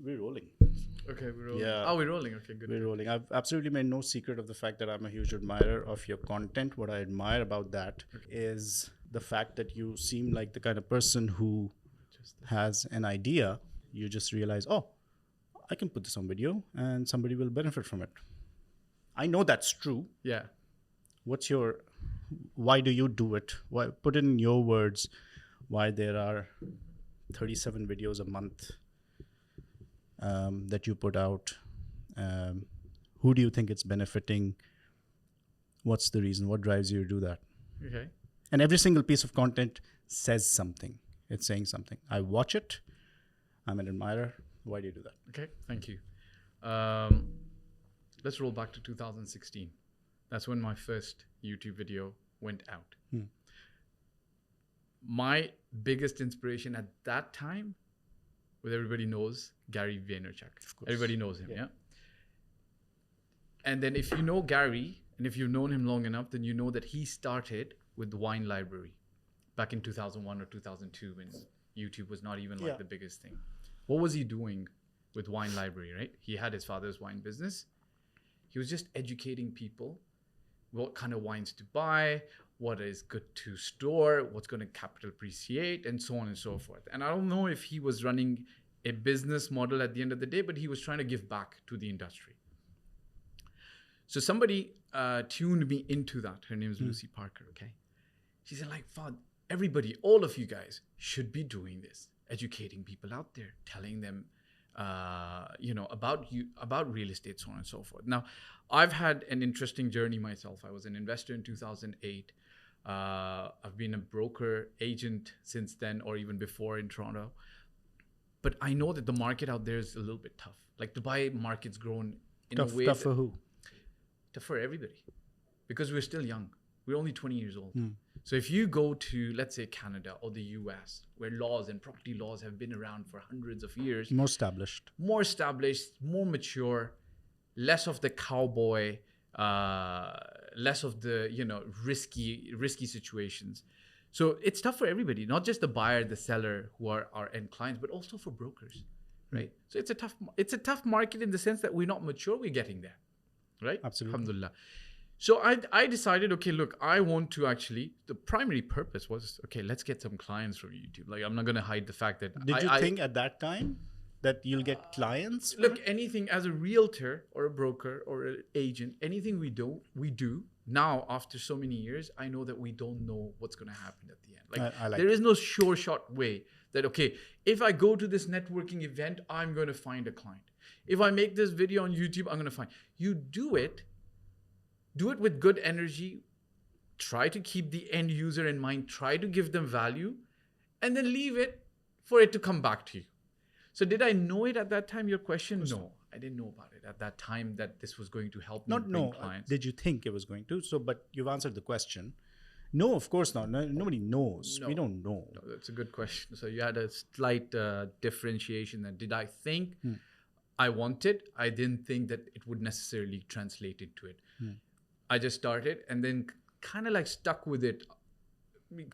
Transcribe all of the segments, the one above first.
We're rolling. Okay, we're rolling. Yeah. Oh, we're rolling. Okay, good. We're rolling. I've absolutely made no secret of the fact that I'm a huge admirer of your content. What I admire about that is the fact that you seem like the kind of person who has an idea. You just realize, oh, I can put this on video and somebody will benefit from it. I know that's true. Yeah. Why do you do it? Why, put it in your words, why there are 37 videos a month that you put out. Who do you think it's benefiting? What's the reason? What drives you to do that? Okay. And every single piece of content says something. It's saying something. I watch it. I'm an admirer. Why do you do that? Okay. Thank you. Let's roll back to 2016. That's when my first YouTube video went out. My biggest inspiration at that time, what everybody knows, Gary Vaynerchuk. Of course. Everybody knows him, yeah? And then if you know Gary, and if you've known him long enough, then you know that he started with the Wine Library back in 2001 or 2002 when YouTube was not even like the biggest thing. What was he doing with Wine Library, right? He had his father's wine business. He was just educating people what kind of wines to buy, what is good to store, what's going to capital appreciate, and so on and so forth. And I don't know if he was running a business model at the end of the day, but he was trying to give back to the industry. So somebody tuned me into that. Her name is Lucy Parker, okay? She said, like, Fahd, everybody, all of you guys should be doing this, educating people out there, telling them, about real estate, so on and so forth. Now, I've had an interesting journey myself. I was an investor in 2008. I've been a broker agent since then, or even before in Toronto. But I know that the market out there is a little bit tough. Like Dubai market's grown in a way. Tough for who? Tough for everybody, because we're still young. We're only 20 years old. So if you go to, let's say, Canada or the US, where laws and property laws have been around for hundreds of years, More established, more mature, less of the cowboy, less of the risky situations. So it's tough for everybody, not just the buyer, the seller, who are our end clients, but also for brokers, right? So it's a tough market in the sense that we're not mature. We're getting there, right? Absolutely. Alhamdulillah. So I decided, okay, look, I want to actually, the primary purpose was, okay, let's get some clients from YouTube. Like, I'm not going to hide the fact that Did you think at that time that you'll get clients? Look, anything as a realtor or a broker or an agent, anything we do now after so many years, I know that we don't know what's going to happen at the end. Like, I like there is no sure shot way that, okay, if I go to this networking event, I'm going to find a client. If I make this video on YouTube, I'm going to find. You do it with good energy, try to keep the end user in mind, try to give them value, and then leave it for it to come back to you. So did I know it at that time, your question? No, I didn't know about it at that time, that this was going to help me bring clients. Did you think it was going to? So, but you've answered the question. No, of course not. No, nobody knows. We don't know. No, that's a good question. So you had a slight differentiation then. Did I think I wanted? I didn't think that it would necessarily translate into it. I just started and then kind of like stuck with it.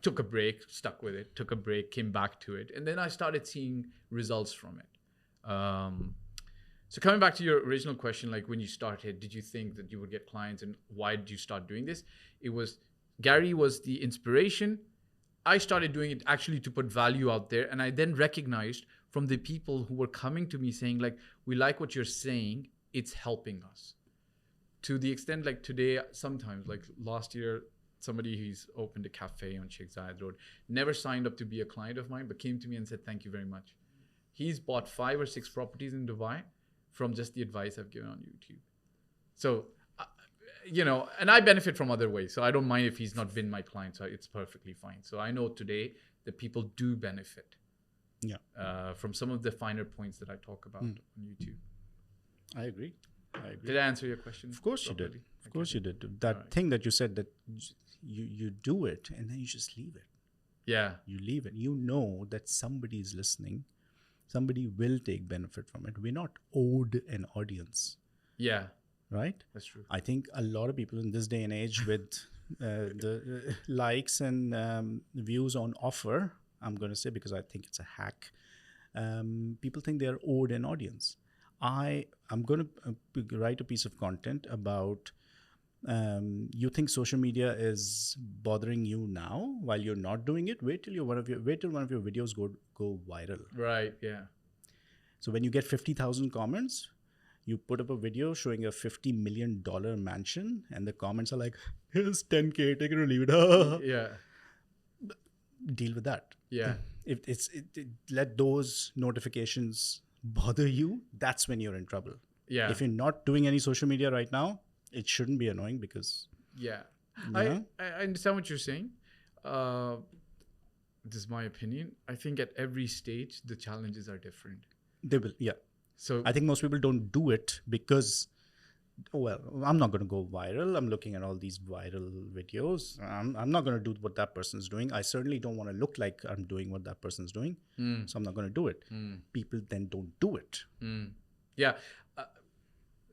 Took a break, stuck with it, took a break, came back to it. And then I started seeing results from it. So coming back to your original question, like when you started, did you think that you would get clients and why did you start doing this? Gary was the inspiration. I started doing it actually to put value out there. And I then recognized from the people who were coming to me saying like, we like what you're saying, it's helping us. To the extent like today, sometimes like last year, somebody who's opened a cafe on Sheikh Zayed Road, never signed up to be a client of mine, but came to me and said, thank you very much. He's bought 5 or 6 properties in Dubai from just the advice I've given on YouTube. So, and I benefit from other ways. So I don't mind if he's not been my client. So it's perfectly fine. So I know today that people do benefit from some of the finer points that I talk about on YouTube. I agree. Did I answer your question? Of course properly? you did. Of course you did. That thing that you said that you do it and then you just leave it. Yeah. You leave it. You know that somebody is listening. Somebody will take benefit from it. We're not owed an audience. Yeah. Right? That's true. I think a lot of people in this day and age with the likes and views on offer, I'm going to say because I think it's a hack people think they are owed an audience. I'm going to write a piece of content about you think social media is bothering you now while you're not doing it. Wait till one of your videos go viral. Right. Yeah. So when you get 50,000 comments, you put up a video showing a $50 million mansion, and the comments are like, "Here's 10K, take it or leave it." Yeah. Deal with that. Yeah. If let those notifications bother you, that's when you're in trouble. Yeah. If you're not doing any social media right now, it shouldn't be annoying because Yeah. Yeah. I understand what you're saying. This is my opinion. I think at every stage, the challenges are different. they will. Yeah, So I think most people don't do it because, well, I'm not going to go viral. I'm looking at all these viral videos. I'm not going to do what that person's doing. I certainly don't want to look like I'm doing what that person's doing. So I'm not going to do it. People then don't do it. yeah,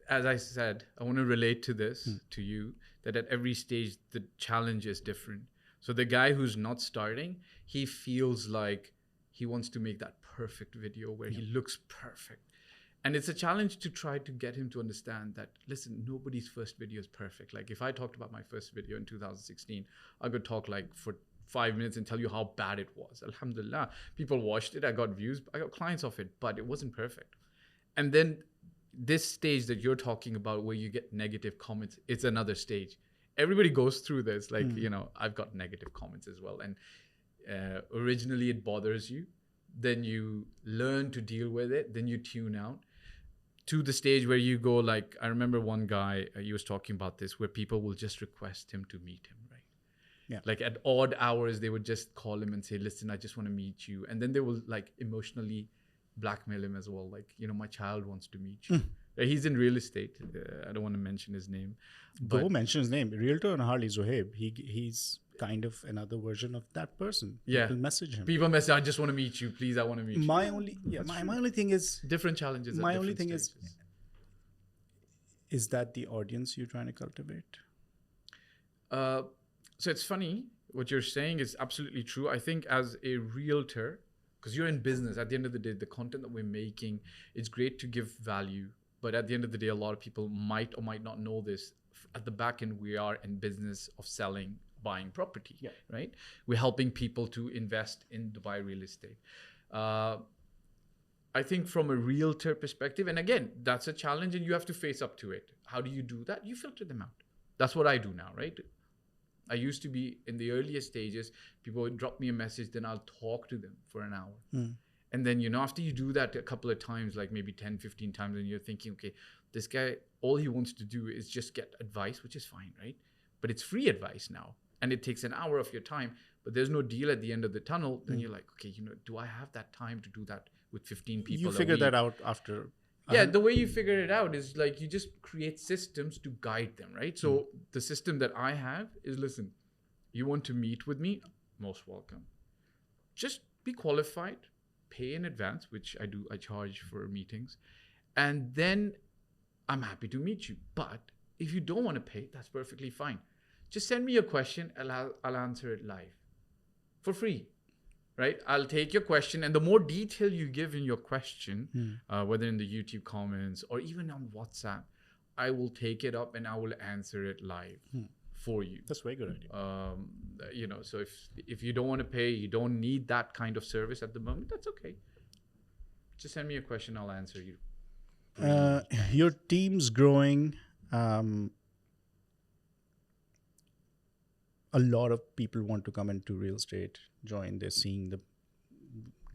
as I said, I want to relate to this to you, that at every stage the challenge is different. So the guy who's not starting, he feels like he wants to make that perfect video where he looks perfect. And it's a challenge to try to get him to understand that, listen, nobody's first video is perfect. Like if I talked about my first video in 2016, I could talk like for 5 minutes and tell you how bad it was. Alhamdulillah, people watched it. I got views. I got clients off it, but it wasn't perfect. And then this stage that you're talking about where you get negative comments, it's another stage. Everybody goes through this. Like, I've got negative comments as well. And originally it bothers you. Then you learn to deal with it. Then you tune out to the stage where you go like, I remember one guy, he was talking about this, where people will just request him to meet him, right? Yeah. Like at odd hours, they would just call him and say, listen, I just want to meet you. And then they will like emotionally blackmail him as well. Like, my child wants to meet you. He's in real estate. I don't want to mention his name. Go mention his name. Realtor and Harley Zohaib. He's kind of another version of that person. Yeah. People message him. People message, I just want to meet you. Please, I want to meet you. My only thing is Different challenges. my only thing is that the audience you're trying to cultivate? So it's funny. What you're saying is absolutely true. I think as a realtor, because you're in business, at the end of the day, the content that we're making, it's great to give value. But at the end of the day, a lot of people might or might not know this. At the back end, we are in business of selling, buying property, right? We're helping people to invest in Dubai real estate. I think from a realtor perspective, and again, that's a challenge and you have to face up to it. How do you do that? You filter them out. That's what I do now, right? I used to be in the earliest stages, people would drop me a message, then I'll talk to them for an hour. And then, after you do that a couple of times, like maybe 10, 15 times, and you're thinking, okay, this guy, all he wants to do is just get advice, which is fine, right? But it's free advice now. And it takes an hour of your time, but there's no deal at the end of the tunnel. Then you're like, okay, do I have that time to do that with 15 people? You figure that out after. Yeah, the way you figure it out is like you just create systems to guide them, right? So the system that I have is, listen, you want to meet with me? Most welcome. Just be qualified, pay in advance, which I do. I charge for meetings. And then I'm happy to meet you. But if you don't want to pay, that's perfectly fine. Just send me a question and I'll answer it live for free. Right? I'll take your question, and the more detail you give in your question, whether in the YouTube comments or even on WhatsApp, I will take it up and I will answer it live for you. That's a very good idea. So if you don't want to pay, you don't need that kind of service at the moment, that's okay. Just send me a question, I'll answer you. Your team's growing. A lot of people want to come into real estate, join. They're seeing the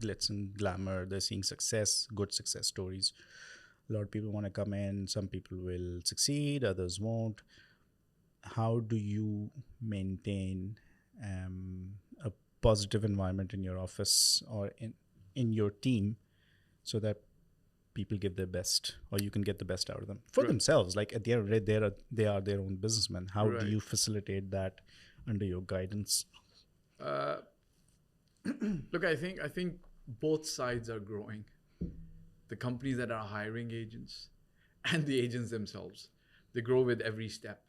glitz and glamour. They're seeing success, good success stories. A lot of people want to come in. Some people will succeed, others won't. How do you maintain a positive environment in your office or in your team so that people give their best, or you can get the best out of them for themselves? Like at the end of the day, they are their own businessmen. How do you facilitate that under your guidance? Look, I think both sides are growing. The companies that are hiring agents and the agents themselves, they grow with every step.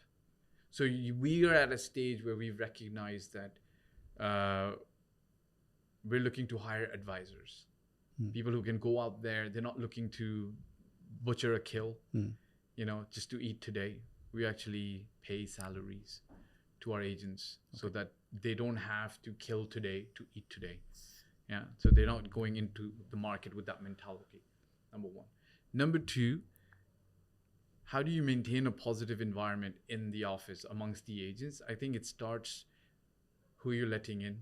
So we are at a stage where we've recognized that we're looking to hire advisors. People who can go out there, they're not looking to butcher a kill, just to eat today. We actually pay salaries to our agents so that they don't have to kill today to eat today. Yeah. So they're not going into the market with that mentality. Number one. Number two, how do you maintain a positive environment in the office amongst the agents? I think it starts who you're letting in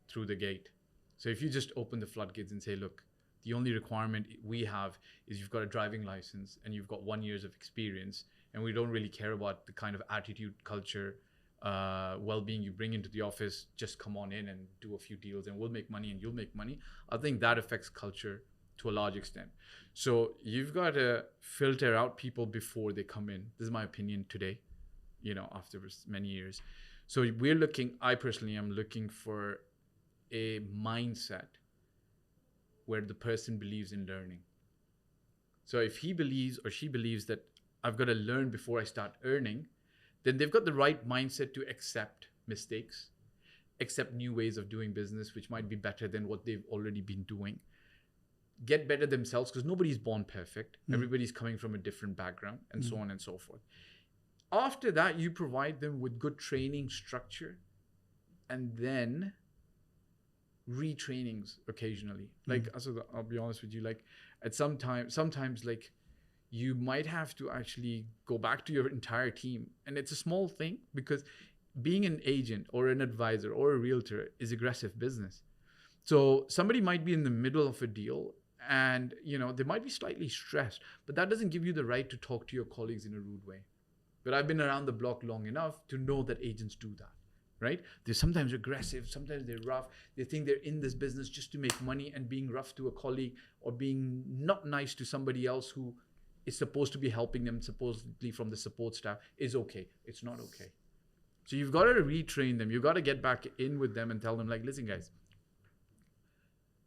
through the gate. So if you just open the floodgates and say, look, the only requirement we have is you've got a driving license and you've got 1 year of experience, and we don't really care about the kind of attitude, culture, well-being you bring into the office. Just come on in and do a few deals and we'll make money and you'll make money. I think that affects culture to a large extent. So you've got to filter out people before they come in. This is my opinion today, after many years. So I personally am looking for a mindset where the person believes in learning. So if he believes or she believes that I've got to learn before I start earning, then they've got the right mindset to accept mistakes, accept new ways of doing business, which might be better than what they've already been doing. Get better themselves, because nobody's born perfect. Everybody's coming from a different background, and so on and so forth. After that, you provide them with good training structure, and then retrainings occasionally. Like, so I'll be honest with you, like sometimes like you might have to actually go back to your entire team. And it's a small thing, because being an agent or an advisor or a realtor is aggressive business. So somebody might be in the middle of a deal and, they might be slightly stressed, but that doesn't give you the right to talk to your colleagues in a rude way. But I've been around the block long enough to know that agents do that, right? They're sometimes aggressive, sometimes they're rough. They think they're in this business just to make money, and being rough to a colleague or being not nice to somebody else who is supposed to be helping them, supposedly from the support staff, is okay. It's not okay. So you've got to retrain them. You've got to get back in with them and tell them, like, listen, guys,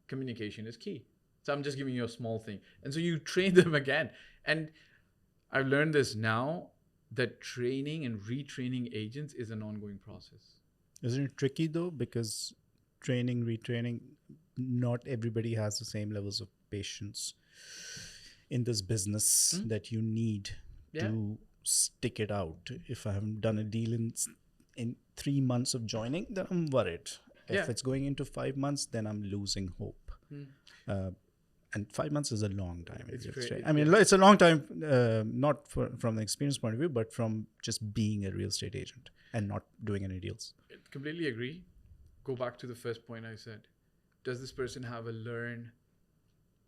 communication is key. So I'm just giving you a small thing. And so you train them again. And I've learned this now, that training and retraining agents is an ongoing process. Isn't it tricky though? Because training, retraining, not everybody has the same levels of patience in this business that you need to stick it out. If I haven't done a deal in 3 months of joining, then I'm worried. If it's going into 5 months, then I'm losing hope. And 5 months is a long time. It's a long time, not from the experience point of view, but from just being a real estate agent and not doing any deals. I completely agree. Go back to the first point I said. Does this person have a learn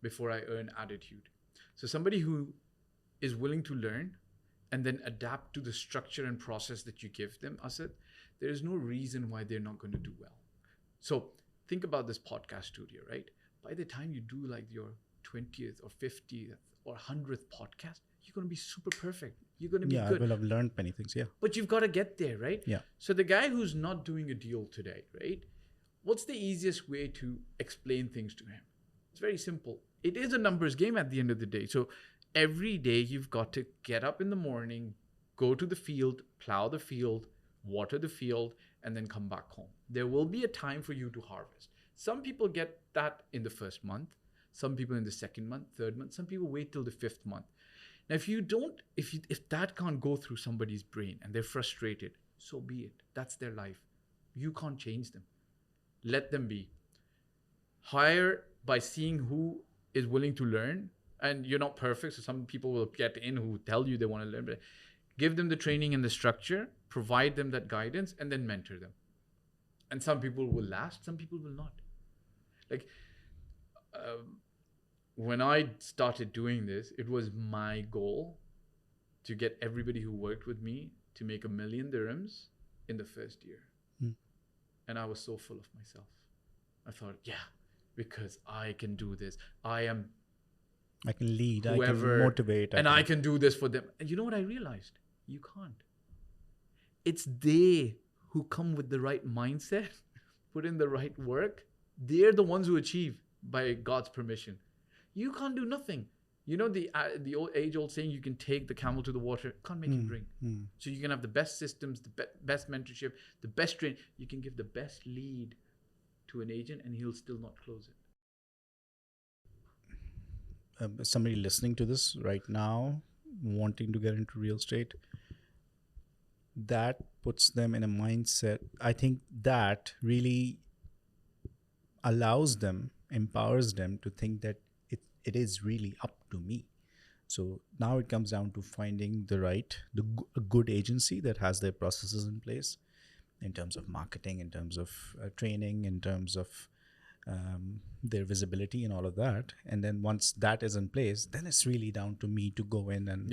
before I earn attitude? So somebody who is willing to learn and then adapt to the structure and process that you give them, Asad, there is no reason why they're not going to do well. So think about this podcast studio, right? By the time you do like your 20th or 50th or 100th podcast, you're going to be super perfect. You're going to be good. I will have learned many things, But you've got to get there, right? Yeah. So the guy who's not doing a deal today, right? What's the easiest way to explain things to him? It's very simple. It is a numbers game at the end of the day. So every day you've got to get up in the morning, go to the field, plow the field, water the field, and then come back home. There will be a time for you to harvest. Some people get that in the first month, some people in the second month, third month, some people wait till the 5th month. Now, if that can't go through somebody's brain and they're frustrated, so be it. That's their life. You can't change them. Let them be. Hire by seeing who is willing to learn. And you're not perfect, so some people will get in who tell you they want to learn, but give them the training and the structure, provide them that guidance, and then mentor them. And some people will last, some people will not. Like, when I started doing this, it was my goal to get everybody who worked with me to make $1 million dirhams in the first year. And I was so full of myself. I thought, because I can do this. I can lead, whoever, I can motivate. I can do this for them. And you know what I realized? You can't. It's they who come with the right mindset, put in the right work. They're the ones who achieve by God's permission. You can't do nothing. You know the age-old saying, you can take the camel to the water, can't make it drink. So you can have the best systems, the best mentorship, the best training. You can give the best lead to an agent and he'll still not close it. somebody listening to this right now, wanting to get into real estate, that puts them in a mindset. I think that really allows them, empowers them to think that it is really up to me. So now it comes down to finding a good agency that has their processes in place in terms of marketing, in terms of training, in terms of their visibility and all of that. And then once that is in place, then it's really down to me to go in and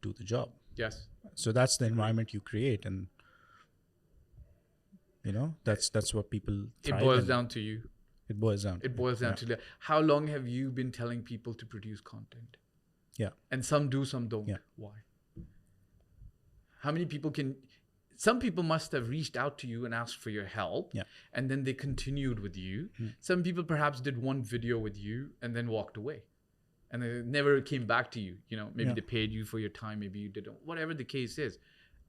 do the job. Yes. So that's the environment you create, and that's what people thrive It boils in. down to you. It boils down. It boils down to that. How long have you been telling people to produce content? Yeah. And some do, some don't. Yeah. Why? How many people can... Some people must have reached out to you and asked for your help. Yeah. And then they continued with you. Some people perhaps did one video with you and then walked away. And they never came back to you. Maybe they paid you for your time. Maybe you didn't. Whatever the case is.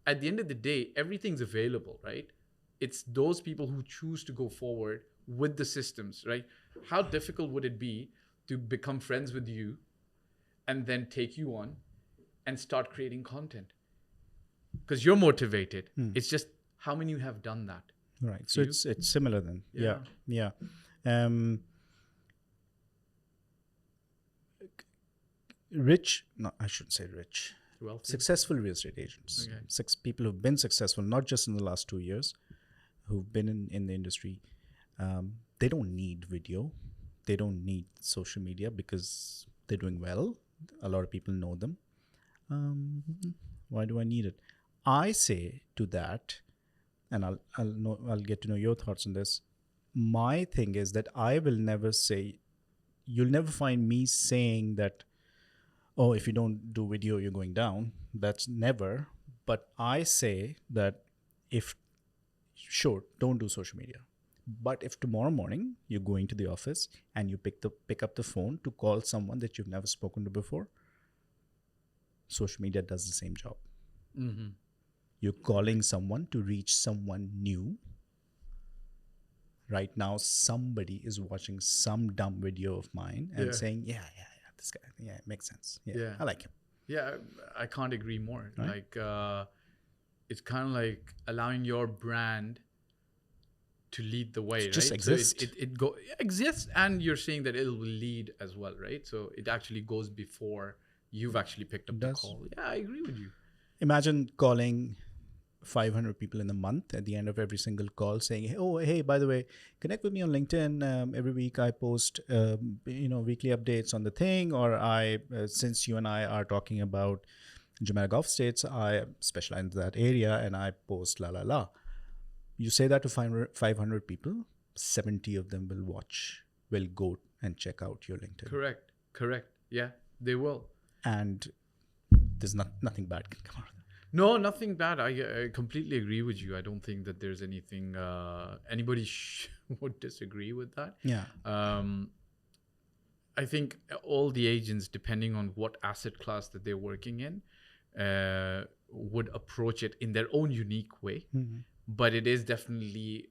At the end of the day, everything's available, right? It's those people who choose to go forward with the systems, right? How difficult would it be to become friends with you and then take you on and start creating content? Because you're motivated. It's just how many have done that? Right. So it's similar then. Yeah. Rich, no, I shouldn't say rich. Wealthy. Successful real estate agents. Okay. 6 people who've been successful, not just in the last 2 years, who've been in the industry. They don't need video. They don't need social media because they're doing well. A lot of people know them. Why do I need it? I say to that, and I'll get to know your thoughts on this. My thing is that I will never say, you'll never find me saying that, oh, if you don't do video, you're going down. That's never. But I say that sure, don't do social media. But if tomorrow morning you're going to the office and you pick up the phone to call someone that you've never spoken to before, social media does the same job. Mm-hmm. You're calling someone to reach someone new. Right now, somebody is watching some dumb video of mine and saying, yeah, this guy, it makes sense. Yeah, I like him. Yeah, I can't agree more. Right? Like, it's kind of like allowing your brand to lead the way, right? Just exist. So it exists, and you're saying that it will lead as well, right? So it actually goes before you've actually picked up the call. Yeah, I agree with you. Imagine calling 500 people in a month at the end of every single call saying, oh, hey, by the way, connect with me on LinkedIn. Every week I post, weekly updates on the thing, or since you and I are talking about Jumeirah Gulf States, I specialize in that area and I post la la la. You say that to 500 people, 70 of them will go and check out your LinkedIn. Correct. Yeah, they will. And there's nothing bad can come out of that. No, nothing bad. I completely agree with you. I don't think that there's anything anybody would disagree with that. Yeah. I think all the agents, depending on what asset class that they're working in, would approach it in their own unique way. Mm-hmm. But it is definitely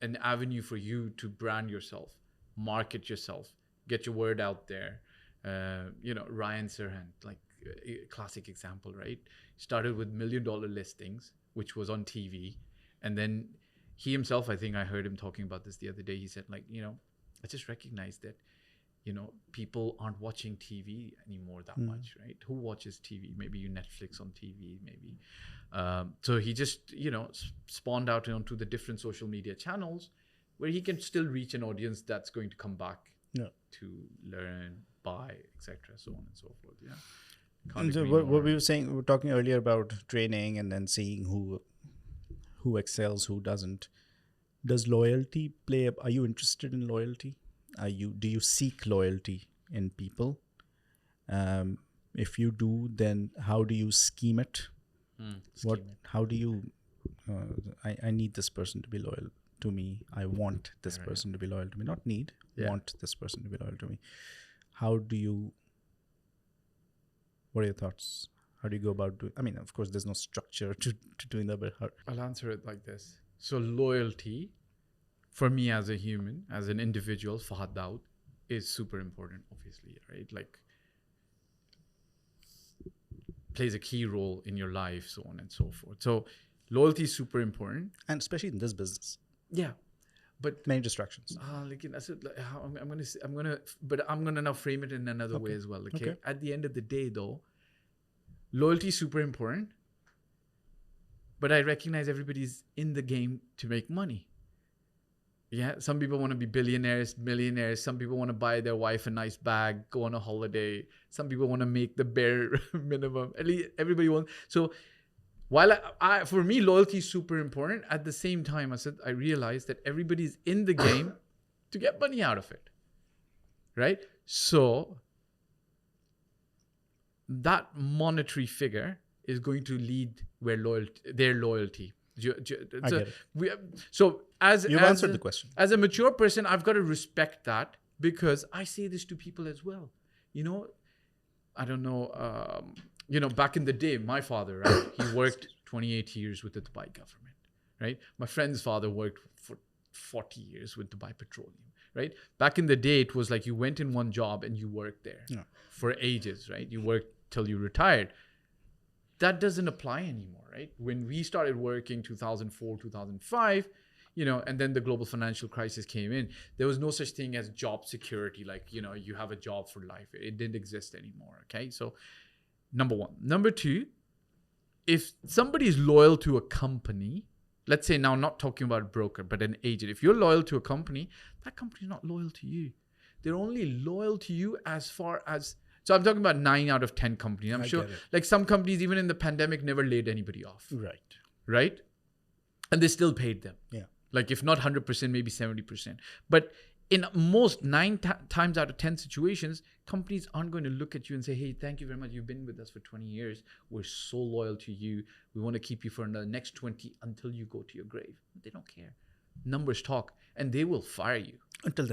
an avenue for you to brand yourself, market yourself, get your word out there. Ryan Serhant, like a classic example, right? Started with $1 million listings, which was on TV. And then he himself, I think I heard him talking about this the other day. He said, like, I just recognized that, people aren't watching TV anymore that much, right? Who watches TV? Maybe you Netflix on TV, maybe. So he just, spawned out onto the different social media channels where he can still reach an audience that's going to come back to learn, buy, etc., so on and so forth. Yeah. And so what we were talking earlier about training and then seeing who excels, who doesn't. Does loyalty play are you interested in loyalty? Do you seek loyalty in people? If you do, then how do you scheme it? How do you I need this person to be loyal to me. I want this person to be loyal to me. Not need, want this person to be loyal to me. What are your thoughts? How do you go about doing? I mean, of course, there's no structure to doing that, but I'll answer it like this. So loyalty, for me as a human, as an individual, Fahd Dawood, is super important, obviously, right? Like plays a key role in your life, so on and so forth. So loyalty is super important. And especially in this business, Yeah. But many distractions. I'm gonna now frame it in another way as well. Okay? Okay. At the end of the day, though, loyalty is super important. But I recognize everybody's in the game to make money. Yeah, some people want to be billionaires, millionaires. Some people want to buy their wife a nice bag, go on a holiday. Some people want to make the bare minimum. At least everybody wants. So while for me, loyalty is super important. At the same time, I realized that everybody's in the game to get money out of it, right? So that monetary figure is going to lead where their loyalty. I get it. So You've answered the question. As a mature person, I've got to respect that, because I say this to people as well. You know, I don't know. Back in the day, my father, right? He worked 28 years with the Dubai government, right? My friend's father worked for 40 years with Dubai Petroleum, right? Back in the day, it was like you went in one job and you worked there for ages, right? You worked till you retired. That doesn't apply anymore, right? When we started working 2004, 2005, and then the global financial crisis came in, there was no such thing as job security. Like, you have a job for life. It didn't exist anymore, okay? So number one. Number two, if somebody is loyal to a company, let's say now, not talking about a broker, but an agent. If you're loyal to a company, that company is not loyal to you. They're only loyal to you as far as... So I'm talking about 9 out of 10 companies. I'm sure like some companies, even in the pandemic, never laid anybody off. Right? And they still paid them. Yeah. Like if not 100%, maybe 70%. But in most 9 times out of 10 situations, companies aren't going to look at you and say, hey, thank you very much. You've been with us for 20 years. We're so loyal to you. We want to keep you for the next 20 until you go to your grave. They don't care. Numbers talk, and they will fire you. Until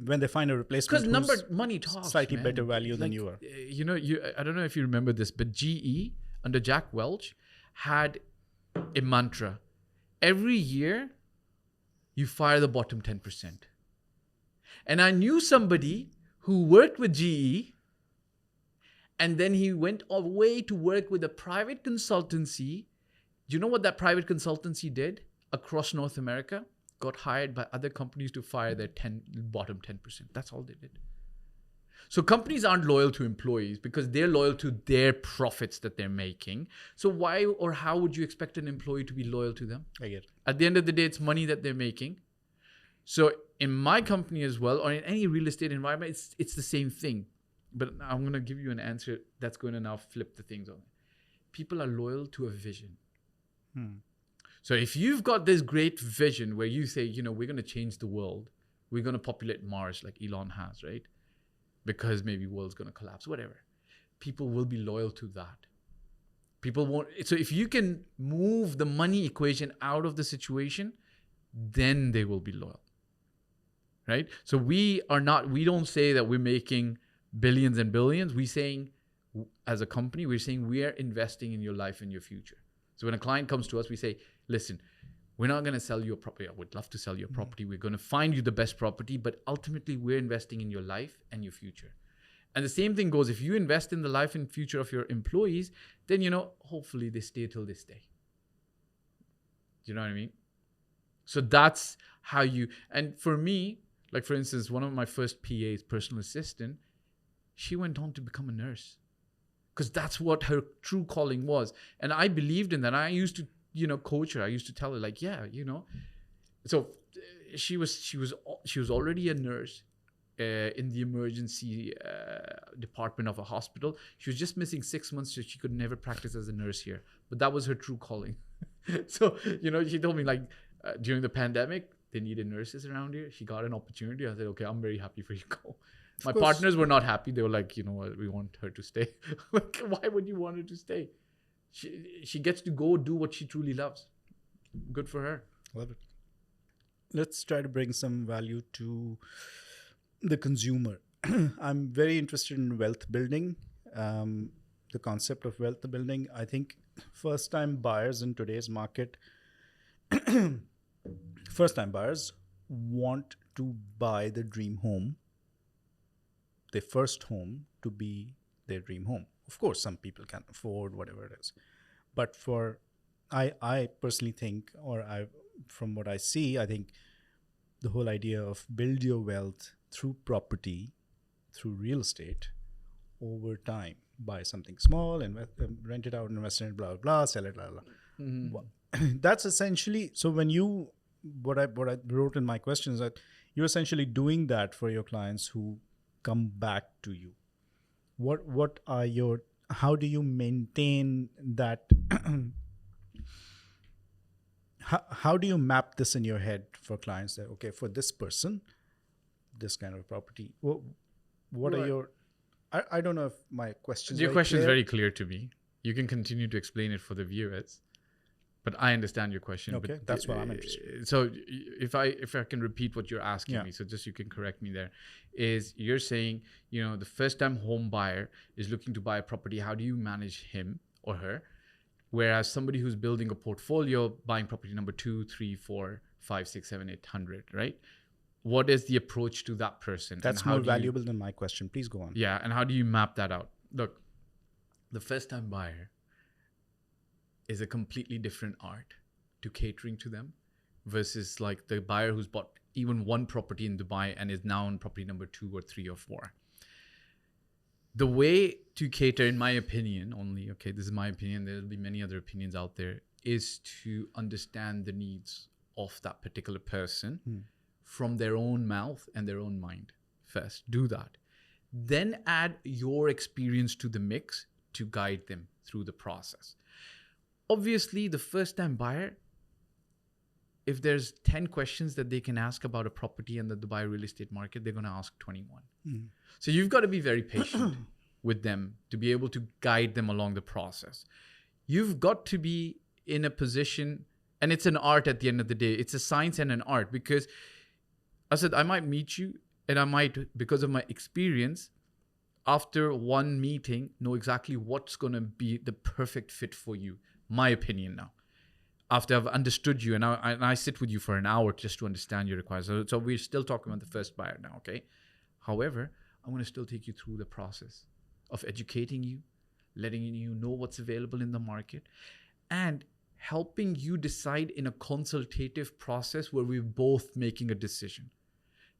when they find a replacement because money talks, slightly man. better value than you are. I don't know if you remember this, but GE under Jack Welch had a mantra: every year you fire the bottom 10%. And I knew somebody who worked with GE, and then he went away to work with a private consultancy. Do you know what that private consultancy did across North America? Got hired by other companies to fire their bottom 10%. That's all they did. So companies aren't loyal to employees because they're loyal to their profits that they're making. So why or how would you expect an employee to be loyal to them? I get it. At the end of the day, it's money that they're making. So in my company as well, or in any real estate environment, it's the same thing. But I'm going to give you an answer that's going to now flip the things on. People are loyal to a vision. So if you've got this great vision where you say, we're going to change the world, we're going to populate Mars like Elon has, right? Because maybe world's going to collapse, whatever. People will be loyal to that. People won't. So if you can move the money equation out of the situation, then they will be loyal, right? So we don't say that we're making billions and billions. We're saying, as a company, we're saying we are investing in your life and your future. So when a client comes to us, we say, listen, we're not going to sell you a property. I would love to sell you a property. We're going to find you the best property, but ultimately we're investing in your life and your future. And the same thing goes, if you invest in the life and future of your employees, then, hopefully they stay till they stay. Do you know what I mean? So that's how and for me, like for instance, one of my first PAs, personal assistant, she went on to become a nurse because that's what her true calling was. And I believed in that. I used to, coach her. I used to tell her like, so she was already a nurse in the emergency department of a hospital. She was just missing 6 months so she could never practice as a nurse here. But that was her true calling. So, she told me like during the pandemic, they needed nurses around here. She got an opportunity. I said, okay, I'm very happy for you. Go. My partners were not happy. They were like, what, we want her to stay. Like, why would you want her to stay? She gets to go do what she truly loves. Good for her. Love it. Let's try to bring some value to the consumer. I'm very interested in wealth building, the concept of wealth building. I think first-time buyers in today's market, first-time buyers want to buy the dream home their first home to be their dream home. Of course, some people can afford whatever it is, but I personally think, from what I see, I think the whole idea of build your wealth through property, through real estate, over time. Buy something small, rent it out, invest in it, blah blah blah, sell it, blah blah. Wha- That's essentially, so when you what I wrote in my question is that you're essentially doing that for your clients who come back to you. What are your, how do you maintain that? How do you map this in your head for clients that, okay, for this person, this kind of property, what are Right. your, I don't know if my question's Your very question is clear. very clear to me. You can continue to explain it for the viewers, but I understand your question. Okay, but that's what I'm interested in. So if I can repeat what you're asking Yeah. me, so just you can correct me there, is you're saying, the first time home buyer is looking to buy a property. How do you manage him or her? Whereas somebody who's building a portfolio, buying property number 2, 3, 4, 5, 6, 7, 800, right? What is the approach to that person? That's and how more do you, valuable than my question. Please go on. yeah, and how do you map that out? Look, the first time buyer is a completely different art to catering to them versus like the buyer who's bought even one property in Dubai and is now on property number 2 or 3 or 4. The way to cater, in my opinion, only, okay, this is my opinion, there'll be many other opinions out there, is to understand the needs of that particular person from their own mouth and their own mind first. Do that. Then add your experience to the mix to guide them through the process. Obviously, the first time buyer, if there's 10 questions that they can ask about a property in the Dubai real estate market, they're going to ask 21. So you've got to be very patient with them to be able to guide them along the process. You've got to be in a position, and it's an art at the end of the day. It's a science and an art, because I said, I might meet you and I might, because of my experience, after one meeting, know exactly what's going to be the perfect fit for you. My opinion now. After I've understood you and I sit with you for an hour just to understand your requirements. So we're still talking about the first buyer now, okay? However, I'm going to still take you through the process of educating you, letting you know what's available in the market, and helping you decide in a consultative process where we're both making a decision.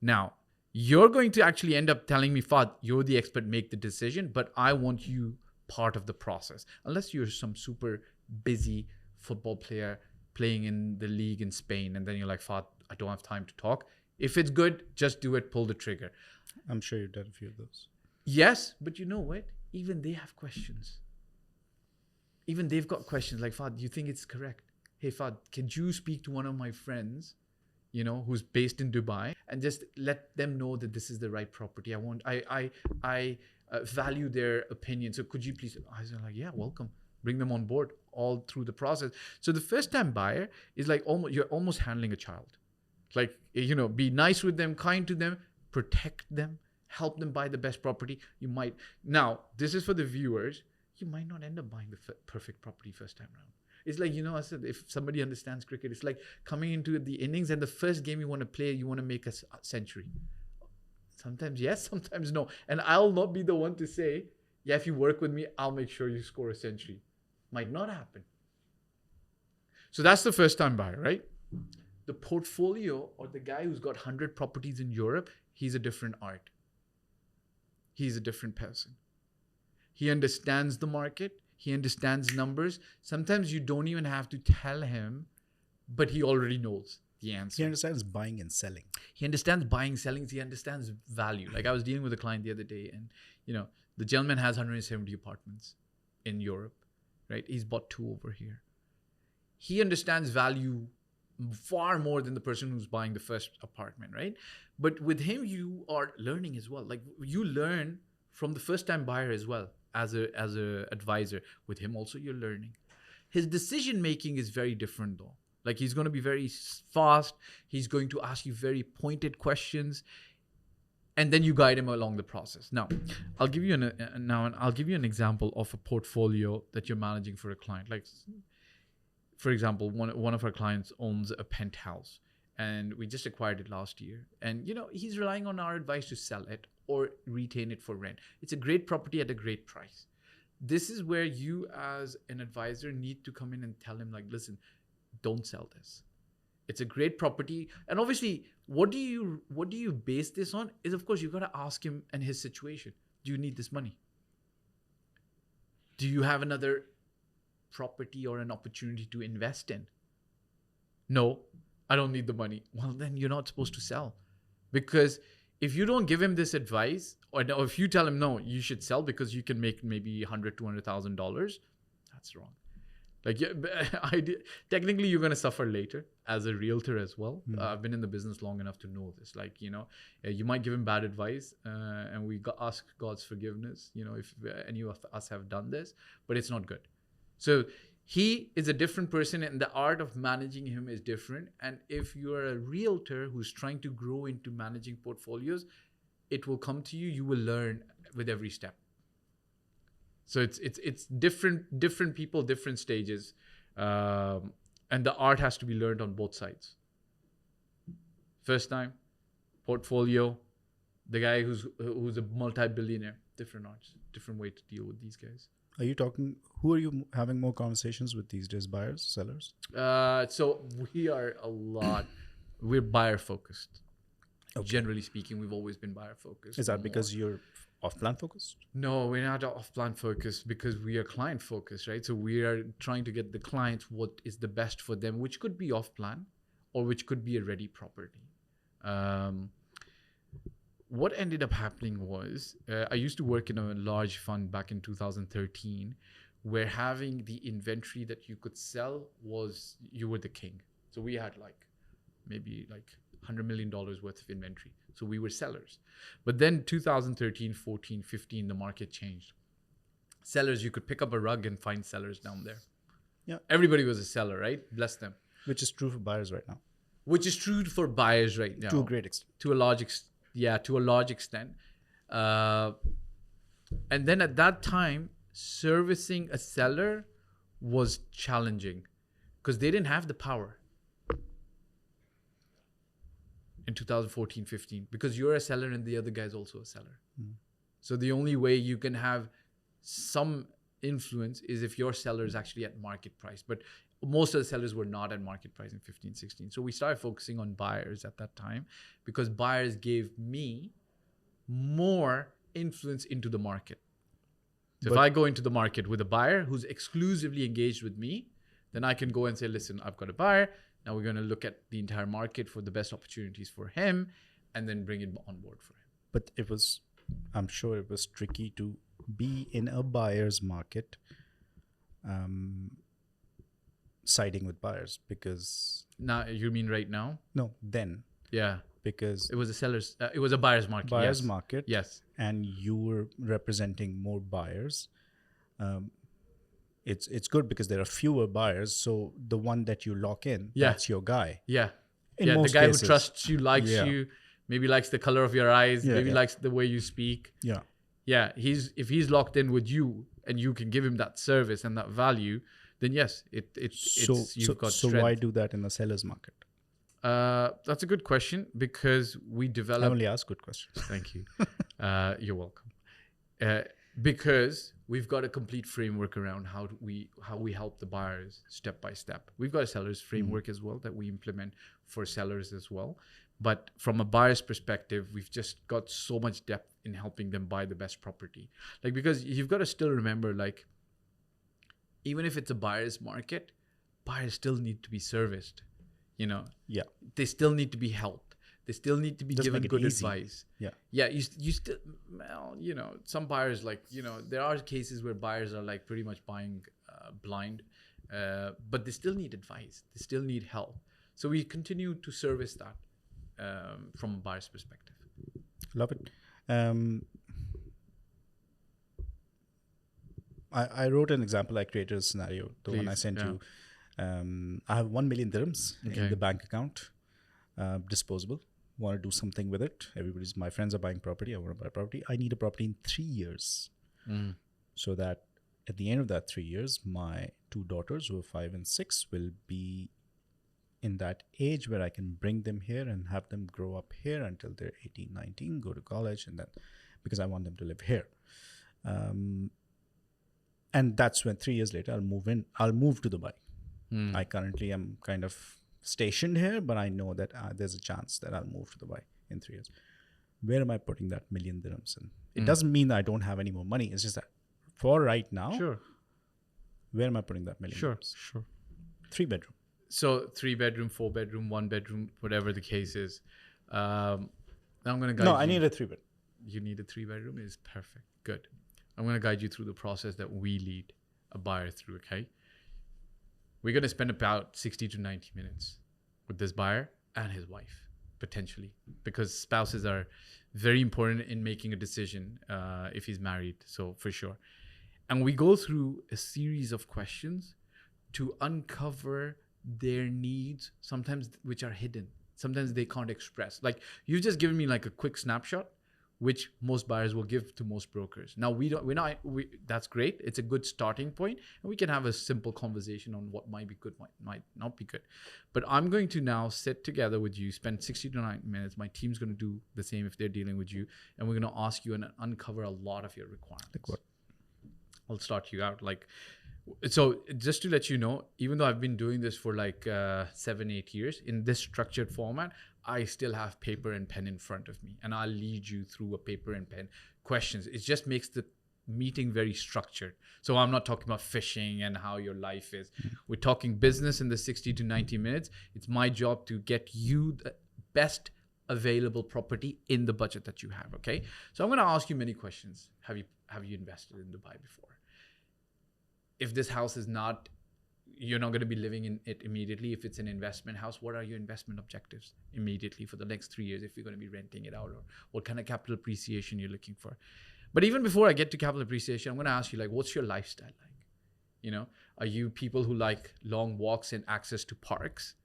Now, you're going to actually end up telling me, Fahd, you're the expert, make the decision, but I want you part of the process. Unless you're some super busy football player playing in the league in Spain, and then you're like, Fahd, I don't have time to talk. If it's good, just do it, pull the trigger. I'm sure you've done a few of those. Yes, but you know what? Even they have questions. Even they've got questions like, Fahd, do you think it's correct? Hey, Fahd, can you speak to one of my friends, who's based in Dubai, and just let them know that this is the right property? I value their opinion. So could you please? I was like, yeah, welcome. Bring them on board all through the process. So the first time buyer is like you're almost handling a child. Like, be nice with them, kind to them, protect them, help them buy the best property. Now, this is for the viewers. You might not end up buying the perfect property first time around. It's like, I said, if somebody understands cricket, it's like coming into the innings and the first game you want to play, you want to make a century. Sometimes yes, sometimes no. And I'll not be the one to say, yeah, if you work with me, I'll make sure you score a century. Might not happen. So that's the first time buyer, right? The portfolio, or the guy who's got 100 properties in Europe, he's a different art. He's a different person. He understands the market. He understands numbers. Sometimes you don't even have to tell him, but he already knows the answer. He understands buying and selling. He understands buying, selling. He understands value. Like I was dealing with a client the other day, and the gentleman has 170 apartments in Europe, right? He's bought 2 over here. He understands value far more than the person who's buying the first apartment, right? But with him, you are learning as well. Like you learn from the first time buyer as well as a advisor. With him also, you're learning. His decision making is very different though. Like he's going to be very fast. He's going to ask you very pointed questions, and then you guide him along the process. Now, I'll give you an example of a portfolio that you're managing for a client. Like, for example, one of our clients owns a penthouse, and we just acquired it last year. And he's relying on our advice to sell it or retain it for rent. It's a great property at a great price. This is where you as an advisor need to come in and tell him, like, listen, don't sell this. It's a great property. And obviously, what do you base this on is, of course, you've got to ask him and his situation. Do you need this money? Do you have another property or an opportunity to invest in? No, I don't need the money. Well, then you're not supposed to sell. Because if you don't give him this advice, or if you tell him, no, you should sell because you can make maybe $100,000, $200,000, that's wrong. Like, technically, you're going to suffer later as a realtor as well. I've been in the business long enough to know this. Like, you might give him bad advice, and we ask God's forgiveness, if any of us have done this, but it's not good. So he is a different person, and the art of managing him is different. And if you are a realtor who's trying to grow into managing portfolios, it will come to you. You will learn with every step. So it's different people, different stages, and the art has to be learned on both sides. First time, portfolio, the guy who's a multi-billionaire, different arts, different way to deal with these guys. Who are you having more conversations with these days? Buyers, sellers? So we're buyer focused. Okay. Generally speaking, we've always been buyer focused. Is that because you're off-plan focused? No, we're not off-plan focused because we are client focused, right? So we are trying to get the clients what is the best for them, which could be off-plan or which could be a ready property. What ended up happening was I used to work in a large fund back in 2013 where having the inventory that you could sell was, you were the king. So we had maybe $100 million worth of inventory. So we were sellers. But then 2013, 14, 15, the market changed. Sellers, you could pick up a rug and find sellers down there. Yeah. Everybody was a seller, right? Bless them. Which is true for buyers right now. Which is true for buyers right now. To a great extent. To a large extent. And then at that time, servicing a seller was challenging because they didn't have the power. In 2014, 15, because you're a seller and the other guy's also a seller. So the only way you can have some influence is if your seller is actually at market price. But most of the sellers were not at market price in 15, 16. So we started focusing on buyers at that time because buyers gave me more influence into the market. So if I go into the market with a buyer who's exclusively engaged with me, then I can go and say, listen, I've got a buyer. Now we're going to look at the entire market for the best opportunities for him and then bring it on board for him. But I'm sure it was tricky to be in a buyer's market, siding with buyers because... Now, you mean right now? No, then. Yeah. Because... It was a buyer's market. Buyer's market. Yes. And you were representing more buyers. It's good because there are fewer buyers. So the one that you lock in, that's your guy. Yeah. In most the guy cases. who trusts you, likes you, maybe likes the color of your eyes, likes the way you speak. Yeah. Yeah. If he's locked in with you and you can give him that service and that value, then yes, you've got strength. So why do that in the seller's market? That's a good question because we develop... I only ask good questions. Thank you. You're welcome. Because we've got a complete framework around how we help the buyers step by step. We've got a seller's framework as well that we implement for sellers as well. But from a buyer's perspective, we've just got so much depth in helping them buy the best property. Because you've got to still remember, even if it's a buyer's market, buyers still need to be serviced. Yeah. They still need to be helped. They still need to be given good advice. Yeah. Yeah. You still, some buyers there are cases where buyers are pretty much buying blind, but they still need advice. They still need help. So we continue to service that from a buyer's perspective. Love it. I wrote an example. I created a scenario. The one I sent you. I have 1 million dirhams in the bank account, disposable. Want to do something with it. My friends are buying property. I want to buy property. I need a property in 3 years. So that at the end of that 3 years, my 2 daughters who are 5 and 6 will be in that age where I can bring them here and have them grow up here until they're 18, 19, go to college, and then because I want them to live here. And that's when 3 years later I'll move to Dubai. I currently am kind of stationed here, but I know that there's a chance that I'll move to Dubai in 3 years. Where am I putting that million dirhams in? It doesn't mean that I don't have any more money. It's just that for right now, Sure. where am I putting that million dirhams? Sure. 3-bedroom. So 3-bedroom, 4-bedroom, 1-bedroom, whatever the case is. I'm going to guide No, you. I need a 3-bedroom. You need a 3-bedroom is perfect. Good. I'm going to guide you through the process that we lead a buyer through, okay? We're going to spend about 60 to 90 minutes with this buyer and his wife, potentially, because spouses are very important in making a decision if he's married, so for sure. And we go through a series of questions to uncover their needs, sometimes which are hidden. Sometimes they can't express. Like, you've just given me like a quick snapshot, which most buyers will give to most brokers. Now, that's great. It's a good starting point, and we can have a simple conversation on what might be good, might not be good. But I'm going to now sit together with you, spend 60 to 90 minutes. My team's going to do the same if they're dealing with you, and we're going to ask you and uncover a lot of your requirements. Like what? I'll start you out. So just to let you know, even though I've been doing this for 7-8 years in this structured format, I still have paper and pen in front of me, and I'll lead you through a paper and pen questions. It just makes the meeting very structured. So I'm not talking about fishing and how your life is. We're talking business in the 60 to 90 minutes. It's my job to get you the best available property in the budget that you have. Okay. So I'm going to ask you many questions. Have you invested in Dubai before? If this house is not, you're not going to be living in it immediately. If it's an investment house, what are your investment objectives immediately for the next 3 years if you're going to be renting it out, or what kind of capital appreciation you're looking for? But even before I get to capital appreciation, I'm going to ask you, what's your lifestyle like? Are you people who like long walks and access to parks,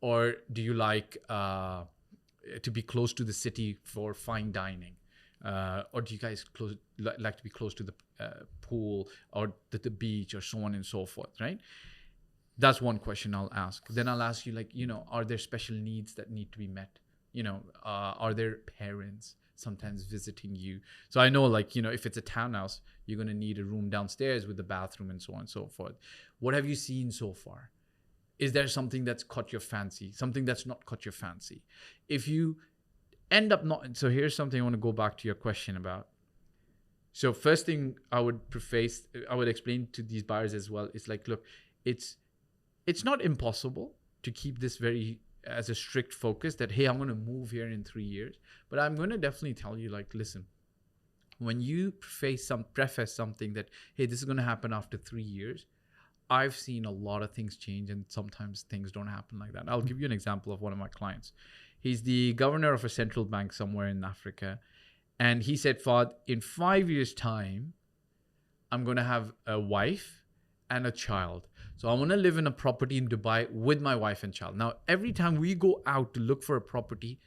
or do you like to be close to the city for fine dining? Or do you guys like to be close to the pool or the beach or so on and so forth, right? That's one question I'll ask. Then I'll ask you, are there special needs that need to be met? Are there parents sometimes visiting you? So I know, if it's a townhouse, you're going to need a room downstairs with the bathroom and so on and so forth. What have you seen so far? Is there something that's caught your fancy? Something that's not caught your fancy? If you end up not, so here's something I want to go back to your question about. So first thing I would explain to these buyers as well, is look, it's not impossible to keep this as a strict focus that, hey, I'm going to move here in 3 years. But I'm going to definitely tell you, listen, when you preface something that, hey, this is going to happen after 3 years, I've seen a lot of things change, and sometimes things don't happen like that. I'll give you an example of one of my clients. He's the governor of a central bank somewhere in Africa. And he said, Fahd, in 5 years' time, I'm going to have a wife and a child. So I want to live in a property in Dubai with my wife and child. Now, every time we go out to look for a property,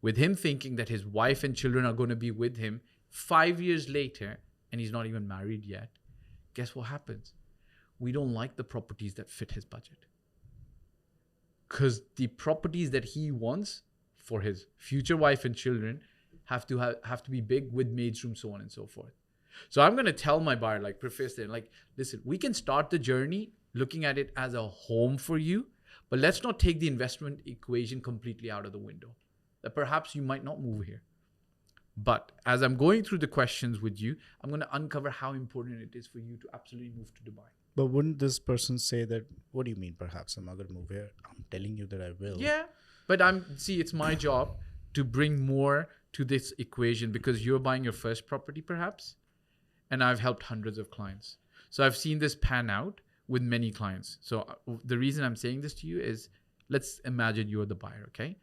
with him thinking that his wife and children are going to be with him 5 years later, and he's not even married yet, guess what happens? We don't like the properties that fit his budget. Because the properties that he wants for his future wife and children have to be big with maids room, so on and so forth. So I'm going to tell my buyer, preface it, listen, we can start the journey looking at it as a home for you, but let's not take the investment equation completely out of the window. That perhaps you might not move here. But as I'm going through the questions with you, I'm going to uncover how important it is for you to absolutely move to Dubai. But wouldn't this person say that, what do you mean perhaps I'm not going to move here? I'm telling you that I will. Yeah, but it's my job to bring more to this equation, because you're buying your first property perhaps, and I've helped hundreds of clients. So I've seen this pan out with many clients. So the reason I'm saying this to you is, let's imagine you're the buyer, okay?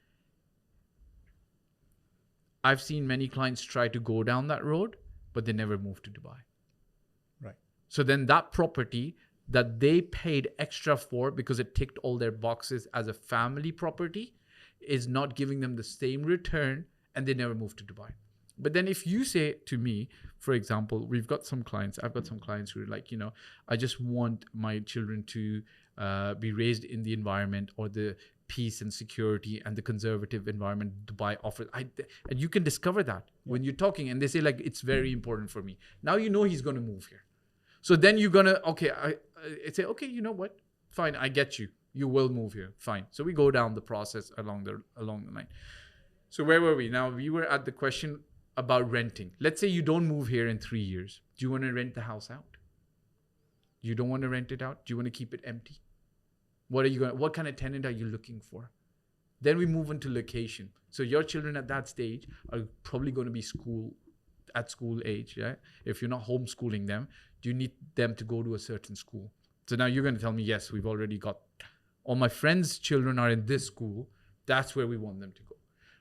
I've seen many clients try to go down that road, but they never moved to Dubai. Right. So then that property that they paid extra for because it ticked all their boxes as a family property is not giving them the same return, and they never moved to Dubai. But then if you say to me, for example, I've got some clients who are I just want my children to be raised in the environment, or the peace and security and the conservative environment Dubai offers. And you can discover that when you're talking, and they say like, it's very important for me. Now you know he's going to move here. So then you're going to, okay, I say, okay, you know what? Fine, I get you. You will move here. Fine. So we go down the process along the line. So where were we? Now we were at the question about renting. Let's say you don't move here in 3 years. Do you want to rent the house out? You don't want to rent it out? Do you want to keep it empty? What kind of tenant are you looking for? Then we move into location. So your children at that stage are probably going to be at school age, yeah? If you're not homeschooling them, do you need them to go to a certain school? So now you're going to tell me, yes, we've already got, all my friends' children are in this school. That's where we want them to go.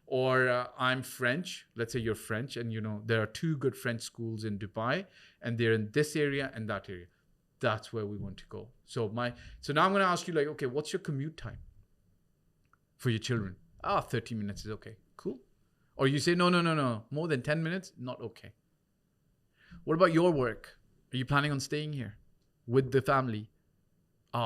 Or I'm French. Let's say you're French, and there are 2 good French schools in Dubai, and they're in this area and that area. That's where we want to go. So now I'm going to ask you, like, okay, what's your commute time for your children? 30 minutes is okay. Cool. Or you say, no. More than 10 minutes, not okay. What about your work? Are you planning on staying here with the family?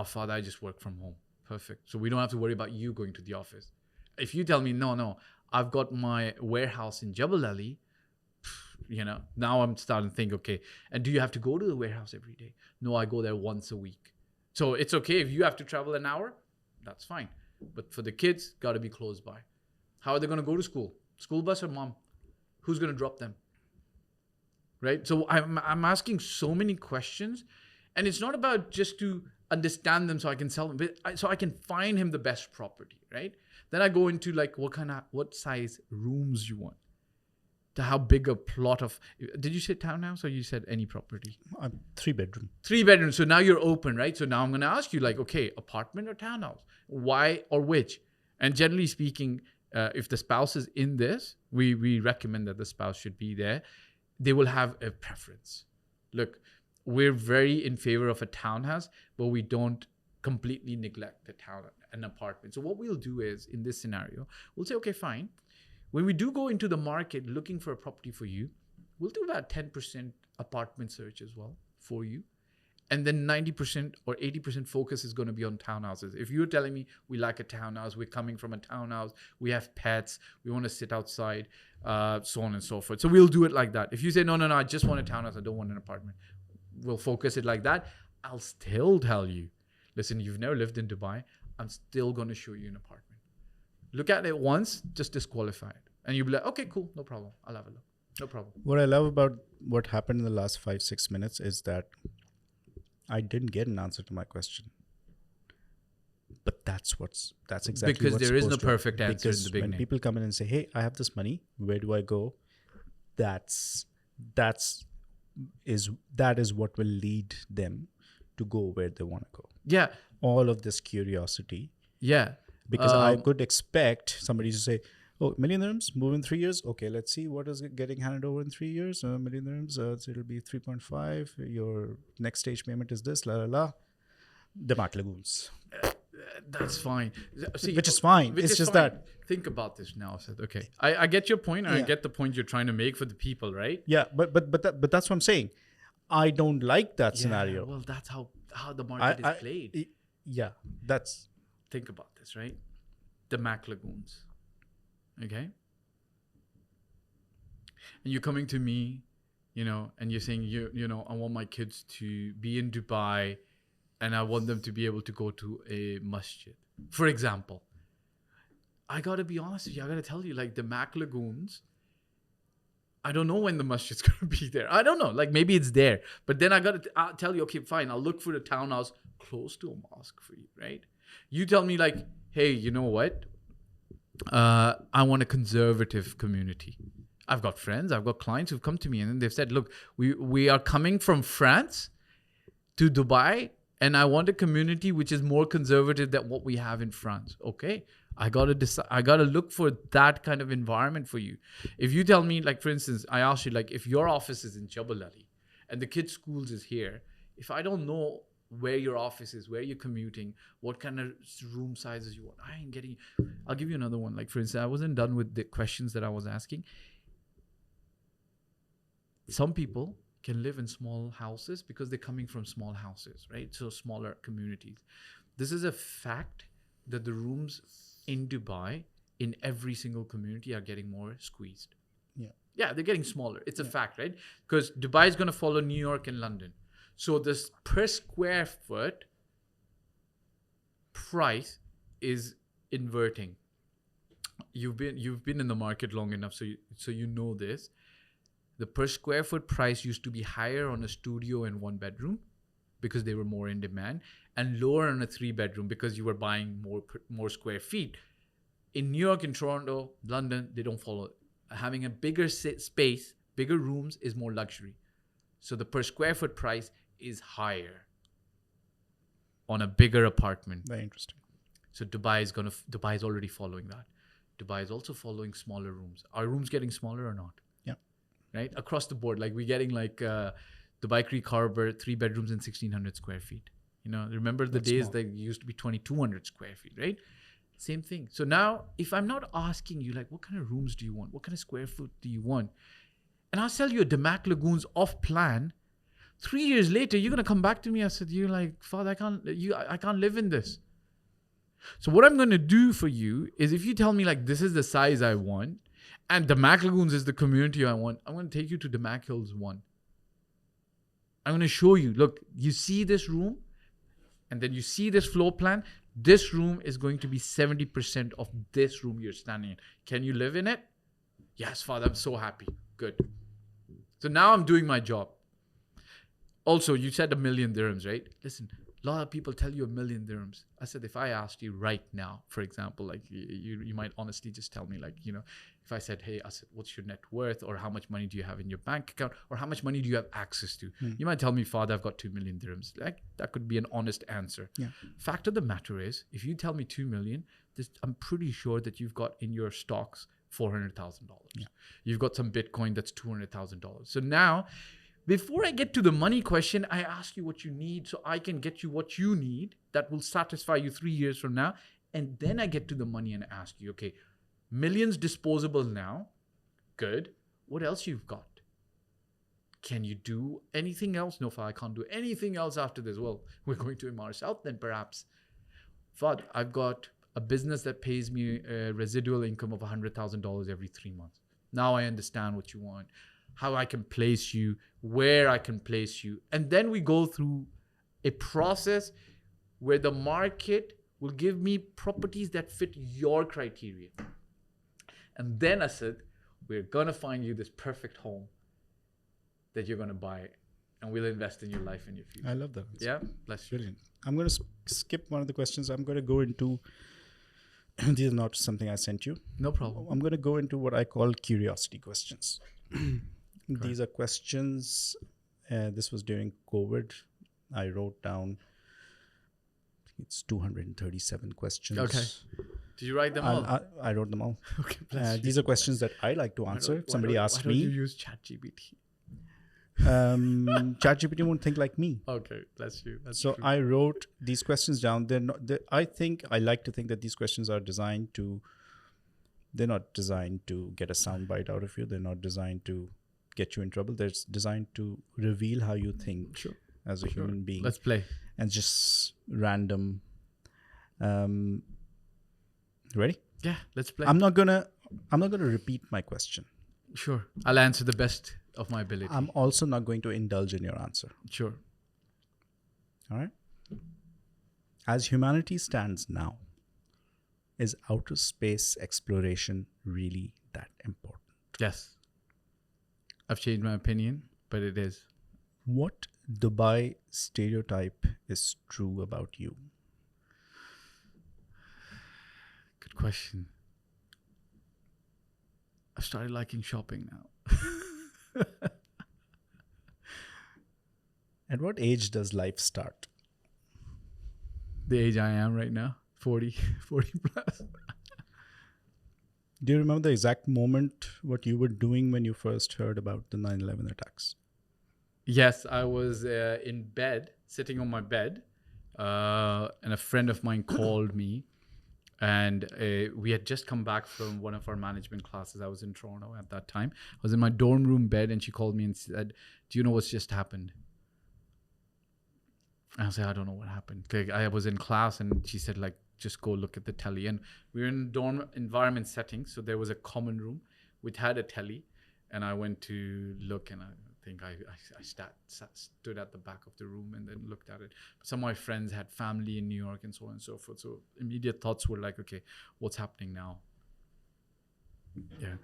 Father, I just work from home. Perfect. So we don't have to worry about you going to the office. If you tell me, no, I've got my warehouse in Jebel Ali, now I'm starting to think, okay, and do you have to go to the warehouse every day? No, I go there once a week. So it's okay if you have to travel an hour, that's fine. But for the kids, got to be close by. How are they going to go to school? School bus or mom? Who's going to drop them? Right? So I'm asking so many questions, and it's not about just to understand them so I can sell them, but so I can find him the best property, right? Then I go into like what size rooms you want. To how big a plot of, did you say townhouse or you said any property? 3 bedroom. 3 bedrooms. So now you're open, right? So now I'm going to ask you like, okay, apartment or townhouse? Why or which? And generally speaking, if the spouse is in this, we recommend that the spouse should be there. They will have a preference. Look, we're very in favor of a townhouse, but we don't completely neglect an apartment. So what we'll do is, in this scenario, we'll say, okay, fine. When we do go into the market looking for a property for you, we'll do about 10% apartment search as well for you. And then 90% or 80% focus is going to be on townhouses. If you're telling me we like a townhouse, we're coming from a townhouse, we have pets, we want to sit outside, so on and so forth. So we'll do it like that. If you say, no, I just want a townhouse, I don't want an apartment, we'll focus it like that. I'll still tell you, listen, you've never lived in Dubai. I'm still going to show you an apartment. Look at it once, just disqualify it. And you'll be like, okay, cool, no problem. I'll have a look. No problem. What I love about what happened in the last 5-6 minutes is that I didn't get an answer to my question. But that's exactly because what's there is no supposed to perfect happen. answer in the Because beginning. when people come in and say, hey, I have this money, where do I go? That is what will lead them to go where they want to go. Yeah. All of this curiosity. Yeah. Because I could expect somebody to say, oh, $1 million dirhams, move in 3 years. Okay, let's see what is it getting handed over in 3 years. $1 million dirhams, so it'll be 3.5. Your next stage payment is this, The Mat Lagoons. That's fine. See, Which is fine. Which It's is just fine. that. Think about this now, Sid. Okay. I get your point, and I Yeah. get the point you're trying to make for the people, right? Yeah, but that's what I'm saying. I don't like that scenario. Well, that's how the market is played. Yeah, that's... Think about this, right? The Mac Lagoons. Okay? And you're coming to me, and you're saying, I want my kids to be in Dubai and I want them to be able to go to a masjid. For example, I got to be honest with you. I got to tell you, like the Mac Lagoons, I don't know when the masjid's going to be there. I don't know. Like maybe it's there. But then I'll tell you, okay, fine. I'll look for a townhouse close to a mosque for you, right? You tell me like, hey, you know what? I want a conservative community. I've got friends, I've got clients who've come to me and they've said, look, we are coming from France to Dubai and I want a community which is more conservative than what we have in France. Okay, I gotta look for that kind of environment for you. If you tell me, like for instance, I asked you, like if your office is in Jebel Ali and the kids' schools is here, if I don't know where your office is, where you're commuting, what kind of room sizes you want, I ain't getting. I'll give you another one. Like for instance, I wasn't done with the questions that I was asking. Some people can live in small houses because they're coming from small houses, right? So smaller communities. This is a fact that the rooms in Dubai, in every single community, are getting more squeezed. Yeah. Yeah, they're getting smaller. It's a fact, right? Because Dubai is going to follow New York and London. So this per square foot price is inverting. You've been in the market long enough, so you know this. The per square foot price used to be higher on a studio and 1 bedroom because they were more in demand, and lower on a 3 bedroom because you were buying more square feet. In New York and Toronto, London, they don't follow it. Having a bigger space, bigger rooms is more luxury. So the per square foot price is higher on a bigger apartment. Very interesting. So Dubai is already following that. Dubai is also following smaller rooms. Are rooms getting smaller or not? Yeah. Right? Across the board. Like we're getting like Dubai Creek Harbor, 3 bedrooms and 1,600 square feet. You know, remember the That's days small. that used to be 2,200 square feet, right? Same thing. So now, if I'm not asking you, like, what kind of rooms do you want? What kind of square foot do you want? And I'll sell you a Damac Lagoons off plan. 3 years later, you're gonna come back to me. I said, "You like, Father, I can't live in this." So what I'm gonna do for you is, if you tell me like this is the size I want, and Damac Lagoons is the community I want, I'm gonna take you to Damac Hills 1. I'm gonna show you. Look, you see this room, and then you see this floor plan. This room is going to be 70% of this room you're standing in. Can you live in it? Yes, Father, I'm so happy. Good. So now I'm doing my job. Also, you said $1 million dirhams, right? Listen, a lot of people tell you $1 million dirhams. I said, if I asked you right now, for example, like you might honestly just tell me, like, you know, if I said, hey, I said, what's your net worth, or how much money do you have in your bank account, or how much money do you have access to? You might tell me, Father, I've got 2 million dirhams. Like, that could be an honest answer. Yeah. Fact of the matter is, if you tell me 2 million, I'm pretty sure that you've got in your stocks $400,000. Yeah. You've got some Bitcoin that's $200,000. So now, before I get to the money question, I ask you what you need so I can get you what you need that will satisfy you 3 years from now. And then I get to the money and ask you, okay, millions disposable now. Good. What else you've got? Can you do anything else? No, Fahd, I can't do anything else after this. Well, we're going to Emar South then perhaps. Fahd, I've got a business that pays me a residual income of $100,000 every 3 months. Now I understand what you want, how I can place you, where I can place you. And then we go through a process where the market will give me properties that fit your criteria. And then I said, we're going to find you this perfect home that you're going to buy, and we'll invest in your life and your future. I love that. Yeah? Bless you. Brilliant. I'm going to skip one of the questions. I'm going to go into, these are not something I sent you. No problem. I'm going to go into what I call curiosity questions. These are questions, this was during COVID. I wrote down, it's 237 questions. Okay. Did you write them all? I wrote them all. Okay, bless you. These are questions that I like to answer. If somebody asks why don't you me, use ChatGPT? ChatGPT won't think like me. Okay, bless you. That's So true. I wrote these questions down. I like to think that these questions are they're not designed to get a soundbite out of you. They're not designed to get you in trouble. They're designed to reveal how you think as a human being. Let's play. And just random. Ready? Yeah, let's play. I'm not gonna repeat my question. Sure. I'll answer the best of my ability. I'm also not going to indulge in your answer. Sure. All right. As humanity stands now, is outer space exploration really that important? Yes. I've changed my opinion, but it is. What Dubai stereotype is true about you? Good question. I've started liking shopping now. At what age does life start? The age I am right now, 40 plus. Do you remember the exact moment what you were doing when you first heard about the 9/11 attacks? Yes, I was in bed, sitting on my bed, and a friend of mine called me, and we had just come back from one of our management classes. I was in Toronto at that time. I was in my dorm room bed, and she called me and said, "Do you know what's just happened?" And I said, "I don't know what happened." I was in class, and she said, like, just go look at the telly. And we were in dorm environment setting, so there was a common room which had a telly, and I went to look, and I think I stood at the back of the room and then looked at it. But some of my friends had family in New York and so on and so forth. So immediate thoughts were like, okay, what's happening now? Yeah,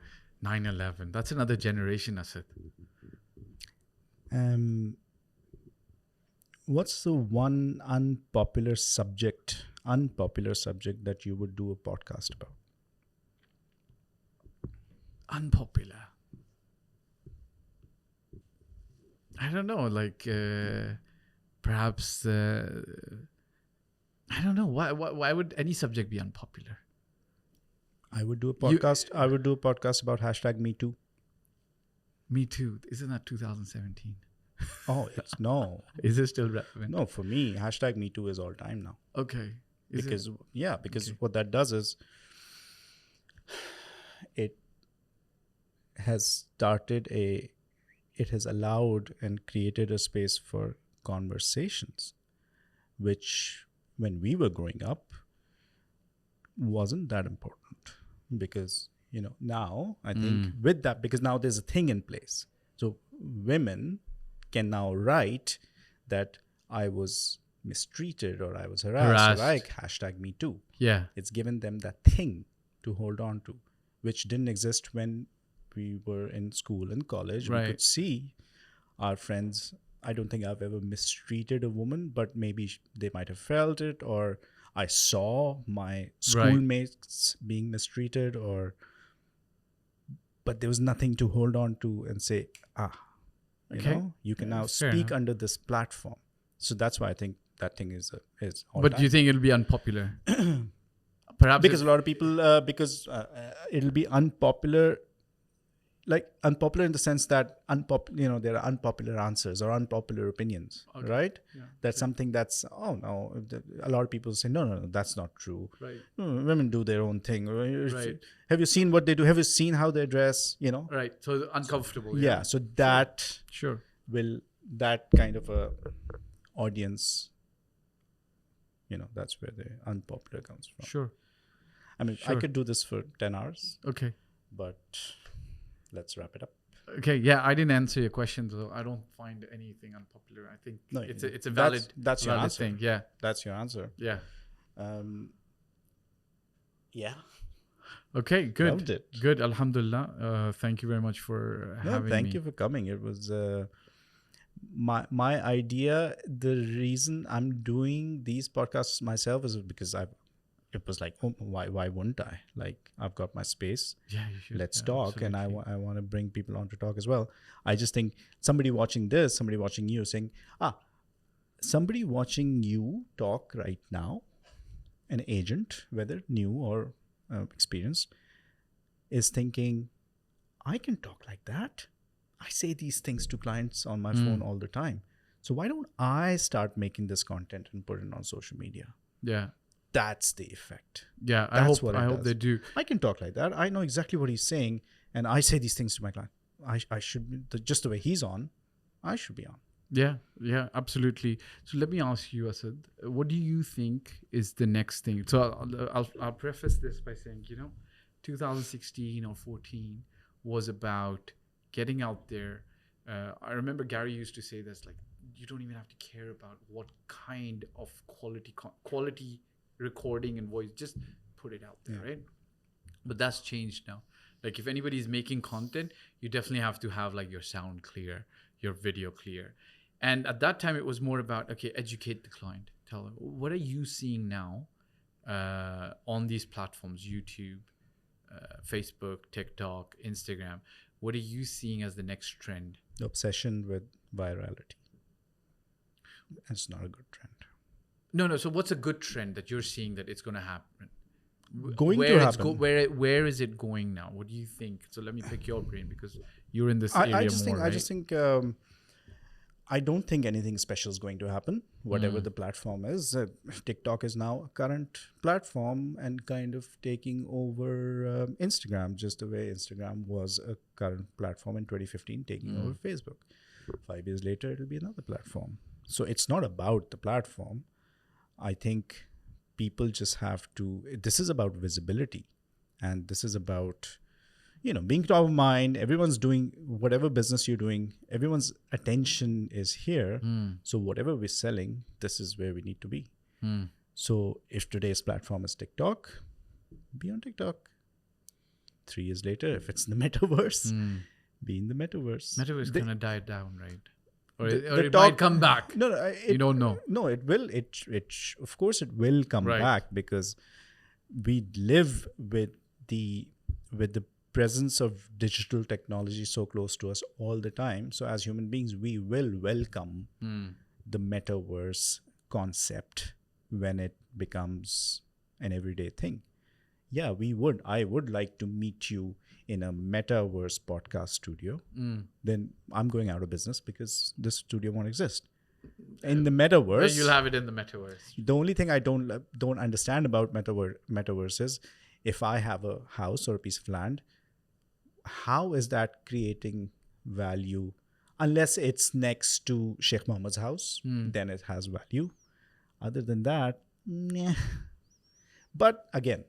9/11. That's another generation, Asad. What's the one unpopular subject that you would do a podcast about? Unpopular. I don't know, like perhaps I don't know, why would any subject be unpopular? I would do a podcast. I would do a podcast about #MeToo. Me too. Isn't that 2017? Oh, it's no. Is it still relevant? No, for me, #MeToo is all time now. Okay. Because Okay. what that does is it has allowed and created a space for conversations, which when we were growing up wasn't that important. Because, now I think with that, because now there's a thing in place. So women can now write that I was mistreated or I was harassed. Like #MeToo. Yeah. It's given them that thing to hold on to, which didn't exist when we were in school and college. Right. We could see our friends. I don't think I've ever mistreated a woman, but maybe they might have felt it, or I saw my schoolmates being mistreated, but there was nothing to hold on to and say, you can now speak under this platform. So that's why I think that thing is all But time. do you think it'll be unpopular? Perhaps Because a lot of people, it'll be unpopular, like unpopular in the sense that there are unpopular answers or unpopular opinions, right? Yeah. That's something that's, a lot of people say, no, that's not true. Right. Women do their own thing. Right. Have you seen what they do? Have you seen how they dress? Right. So uncomfortable. Yeah. So that Sure. that kind of a audience, that's where the unpopular comes from. Sure. I mean, I could do this for 10 hours, Okay. but let's wrap it up. Okay. Yeah, I didn't answer your question, though. I don't find anything unpopular. I think it's a valid that's your answer. thing. Yeah. That's your answer. Yeah. Yeah. Okay. Good. Loved it. Good. Alhamdulillah. Thank you very much for having me. Thank you for coming. It was my idea. The reason I'm doing these podcasts myself is because it was like, why wouldn't I? Like, I've got my space. Yeah, you should. Let's Yeah, talk. And absolutely. I want to bring people on to talk as well. I just think somebody watching you saying, somebody watching you talk right now, an agent, whether new or experienced, is thinking, I can talk like that. I say these things to clients on my phone all the time. So why don't I start making this content and put it on social media? Yeah. That's the effect. Yeah. I That's hope what it I hope does. they do. I can talk like that. I know exactly what he's saying, and I say these things to my client. I should be, just the way he's on, I should be on. Yeah, yeah, absolutely. So let me ask you, Asad, what do you think is the next thing? So I'll preface this by saying, 2016 or 14 was about getting out there. I remember Gary used to say this, like, you don't even have to care about what kind of quality recording and voice, just put it out there, right? But that's changed now. Like, if anybody's making content, you definitely have to have like your sound clear, your video clear. And at that time, it was more about, okay, educate the client. Tell them, what are you seeing now on these platforms, YouTube, Facebook, TikTok, Instagram? What are you seeing as the next trend? Obsession with virality. It's not a good trend. No. So what's a good trend that you're seeing that it's going to happen? To happen. Where is it going now? What do you think? So let me pick your brain because you're in this area more, right? I just think I don't think anything special is going to happen. Whatever the platform is, TikTok is now a current platform and kind of taking over Instagram, just the way Instagram was a current platform in 2015, taking over Facebook. 5 years later, it'll be another platform. So it's not about the platform. I think people just have to, this is about visibility, and this is about, being top of mind. Everyone's doing whatever business you're doing, everyone's attention is here. So whatever we're selling, this is where we need to be. So if today's platform is TikTok, be on TikTok. 3 years later, if it's the metaverse, be in the metaverse. Metaverse kind of died down, right? Or The it talk- might come back. No, You don't know. No, it will. It of course it will come Right. back, because we live with the presence of digital technology so close to us all the time. So as human beings, we will welcome the metaverse concept when it becomes an everyday thing. Yeah, we would. I would like to meet you in a metaverse podcast studio. Then I'm going out of business because this studio won't exist. In the Then metaverse, you'll have it in the metaverse. the only thing I don't understand about metaverse is, if I have a house or a piece of land, how is that creating value? Unless it's next to Sheikh Mohammed's house, then it has value. Other than that, nah. But again,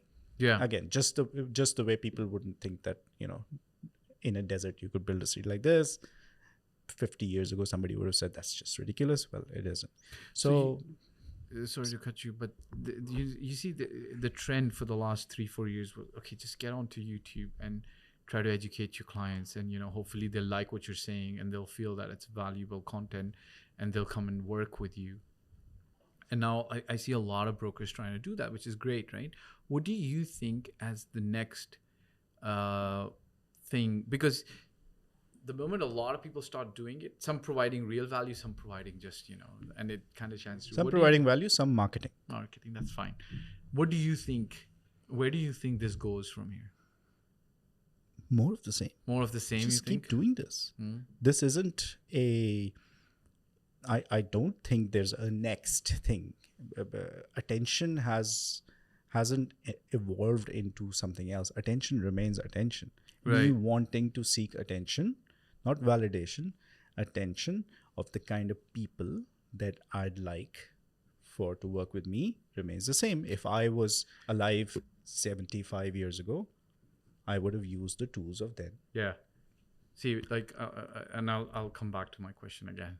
just the way people wouldn't think that, in a desert you could build a street like this. 50 years ago, somebody would have said that's just ridiculous. Well, it isn't. So sorry to cut you, but you see the trend for the last 3-4 years was, okay, just get onto YouTube and try to educate your clients, and hopefully they'll like what you're saying and they'll feel that it's valuable content and they'll come and work with you. And now I see a lot of brokers trying to do that, which is great, right? What do you think as the next thing? Because the moment a lot of people start doing it, some providing real value, some providing just, and it kind of shines through. some providing value, some marketing. Marketing, that's fine. What do you think? Where do you think this goes from here? More of the same. More of the same, Just you keep think? doing this. This isn't I don't think there's a next thing. Attention hasn't evolved into something else. Attention remains attention. Me Right. wanting to seek attention, not validation, attention of the kind of people that I'd like to work with me remains the same. If I was alive 75 years ago, I would have used the tools of then. Yeah. See, like, and I'll come back to my question again.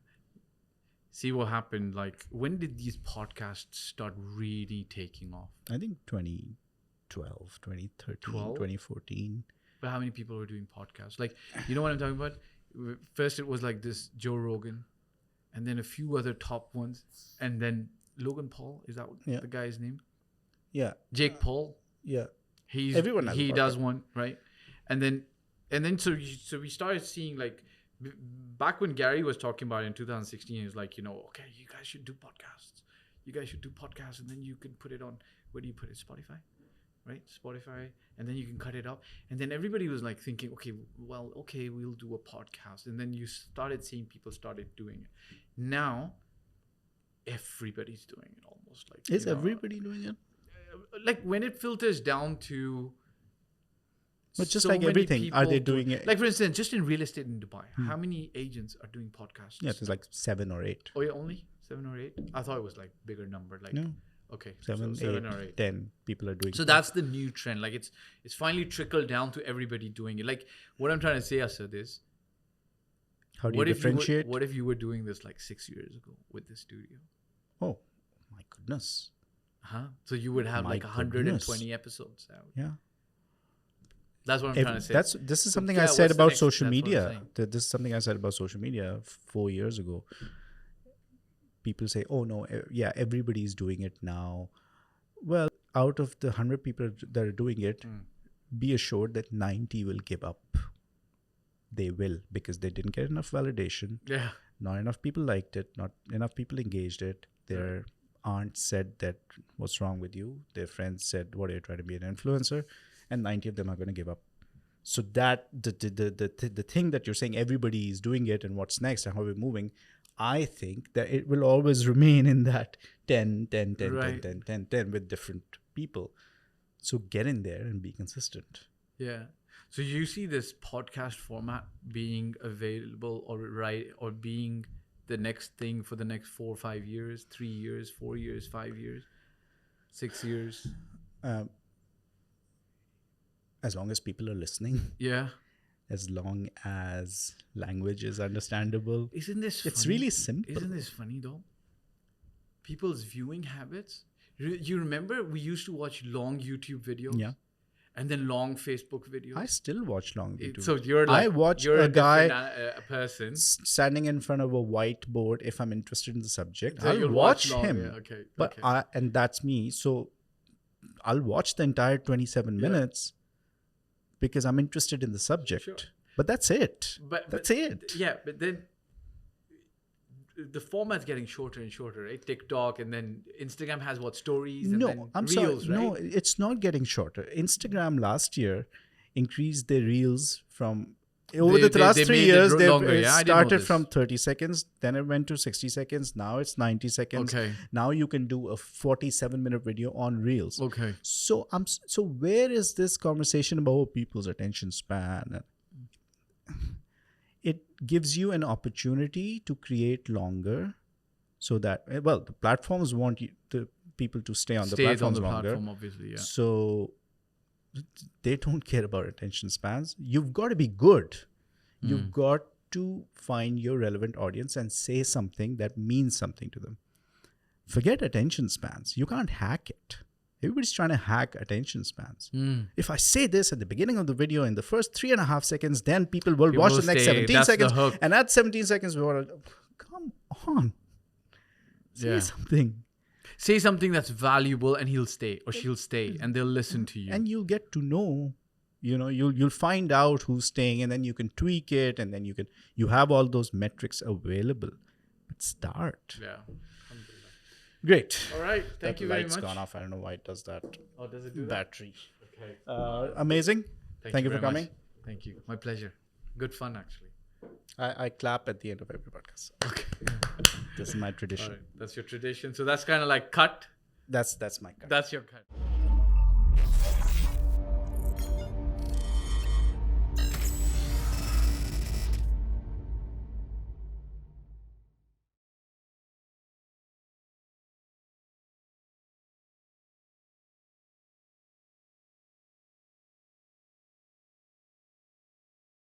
See what happened. Like, when did these podcasts start really taking off? I think 2012, 2013, 12? 2014. But how many people were doing podcasts? Like, you know what I'm talking about? First, it was like this Joe Rogan, and then a few other top ones, and then Logan Paul. Is that Yeah. the guy's name? Yeah, Jake Paul. yeah. He's Everyone has a he does podcast. one, right? And then so we started seeing, like, back when Gary was talking about it in 2016, he was like, okay, you guys should do podcasts. You guys should do podcasts, and then you can put it on, where do you put it? Spotify, right? Spotify, and then you can cut it up. And then everybody was like thinking, okay, we'll do a podcast. And then you started seeing people started doing it. Now, everybody's doing it almost. Like, Is everybody doing it? like, when it filters down to, But just so like many everything, are people they doing it? Like, for instance, just in real estate in Dubai, how many agents are doing podcasts? Yeah, there's like 7 or 8. Oh, yeah, only 7 or 8? I thought it was like bigger number. Like, No, okay, 7, so 7 or 8. 10 people are doing. So that's the new trend. Like, it's finally trickled down to everybody doing it. Like, what I'm trying to say, Asad, is, How do you differentiate? what if you were doing this like 6 years ago with the studio? Oh, my goodness. Huh? So you would have My like 120 episodes out. Yeah. That's what I'm trying to say. This is something yeah, I what's said the about next- social that's what I'm media. saying. This is something I said about social media 4 years ago. People say, oh no, yeah, everybody's doing it now. Well, out of the 100 people that are doing it, be assured that 90 will give up. They will, because they didn't get enough validation. Yeah. Not enough people liked it. Not enough people engaged it. Their aunt said that, what's wrong with you? Their friends said, what, are you trying to be an influencer? And 90 of them are going to give up. So that the thing that you're saying, everybody is doing it and what's next and how we're moving, I think that it will always remain in that 10, 10, 10, Right. 10, 10, 10, 10 with different people. So get in there and be consistent. Yeah. So you see this podcast format being available or being the next thing for the next 4 or 5 years, 3 years, 4 years, 5 years? 6 years. As long as people are listening, Yeah. as long as language is understandable, Isn't this it's funny? really simple. Isn't this funny though? People's viewing habits. You remember we used to watch long YouTube videos? Yeah. And then long Facebook videos. I still watch long videos. So you're like, I watch you're a guy different, person. standing in front of a whiteboard. If I'm interested in the subject, So I'll you'll watch long, him. yeah, okay. But okay. and that's me. So I'll watch the entire 27 minutes because I'm interested in the subject. Sure. But that's it. But That's it. Yeah, but then the format's getting shorter and shorter, right? TikTok, and then Instagram has what, stories and then No, I'm reels, sorry. right? No, it's not getting shorter. Instagram last year increased their reels from over the last they 3 made it years. They longer, yeah? I didn't know started this. from 30 seconds, then it went to 60 seconds. Now it's 90 seconds. Okay. Now you can do a 47-minute video on reels. Okay. So so where is this conversation about people's attention span? It gives you an opportunity to create longer, so that the platforms want the people to stay on the Stays on platforms the longer. platform, obviously, yeah. So they don't care about attention spans. You've got to be good. You've got to find your relevant audience and say something that means something to them. Forget attention spans. You can't hack it. Everybody's trying to hack attention spans. If I say this at the beginning of the video in the first 3.5 seconds, then people will watch the next 17 That's seconds. the hook. And at 17 seconds, we want to, come on. Say something. Say something that's valuable and he'll stay or she'll stay and they'll listen to you. And you'll get to know, you'll find out who's staying, and then you can tweak it, and then you have all those metrics available. But start. Yeah. Great. All right. Thank you very much. Light's gone off. I don't know why it does that. Oh, does it do that? Battery. Okay. Amazing. Thank you for very coming. much. Thank you. My pleasure. Good fun, actually. I clap at the end of every podcast. Okay. This is my tradition. All right. That's your tradition. So that's kind of like cut. That's my cut. That's your cut.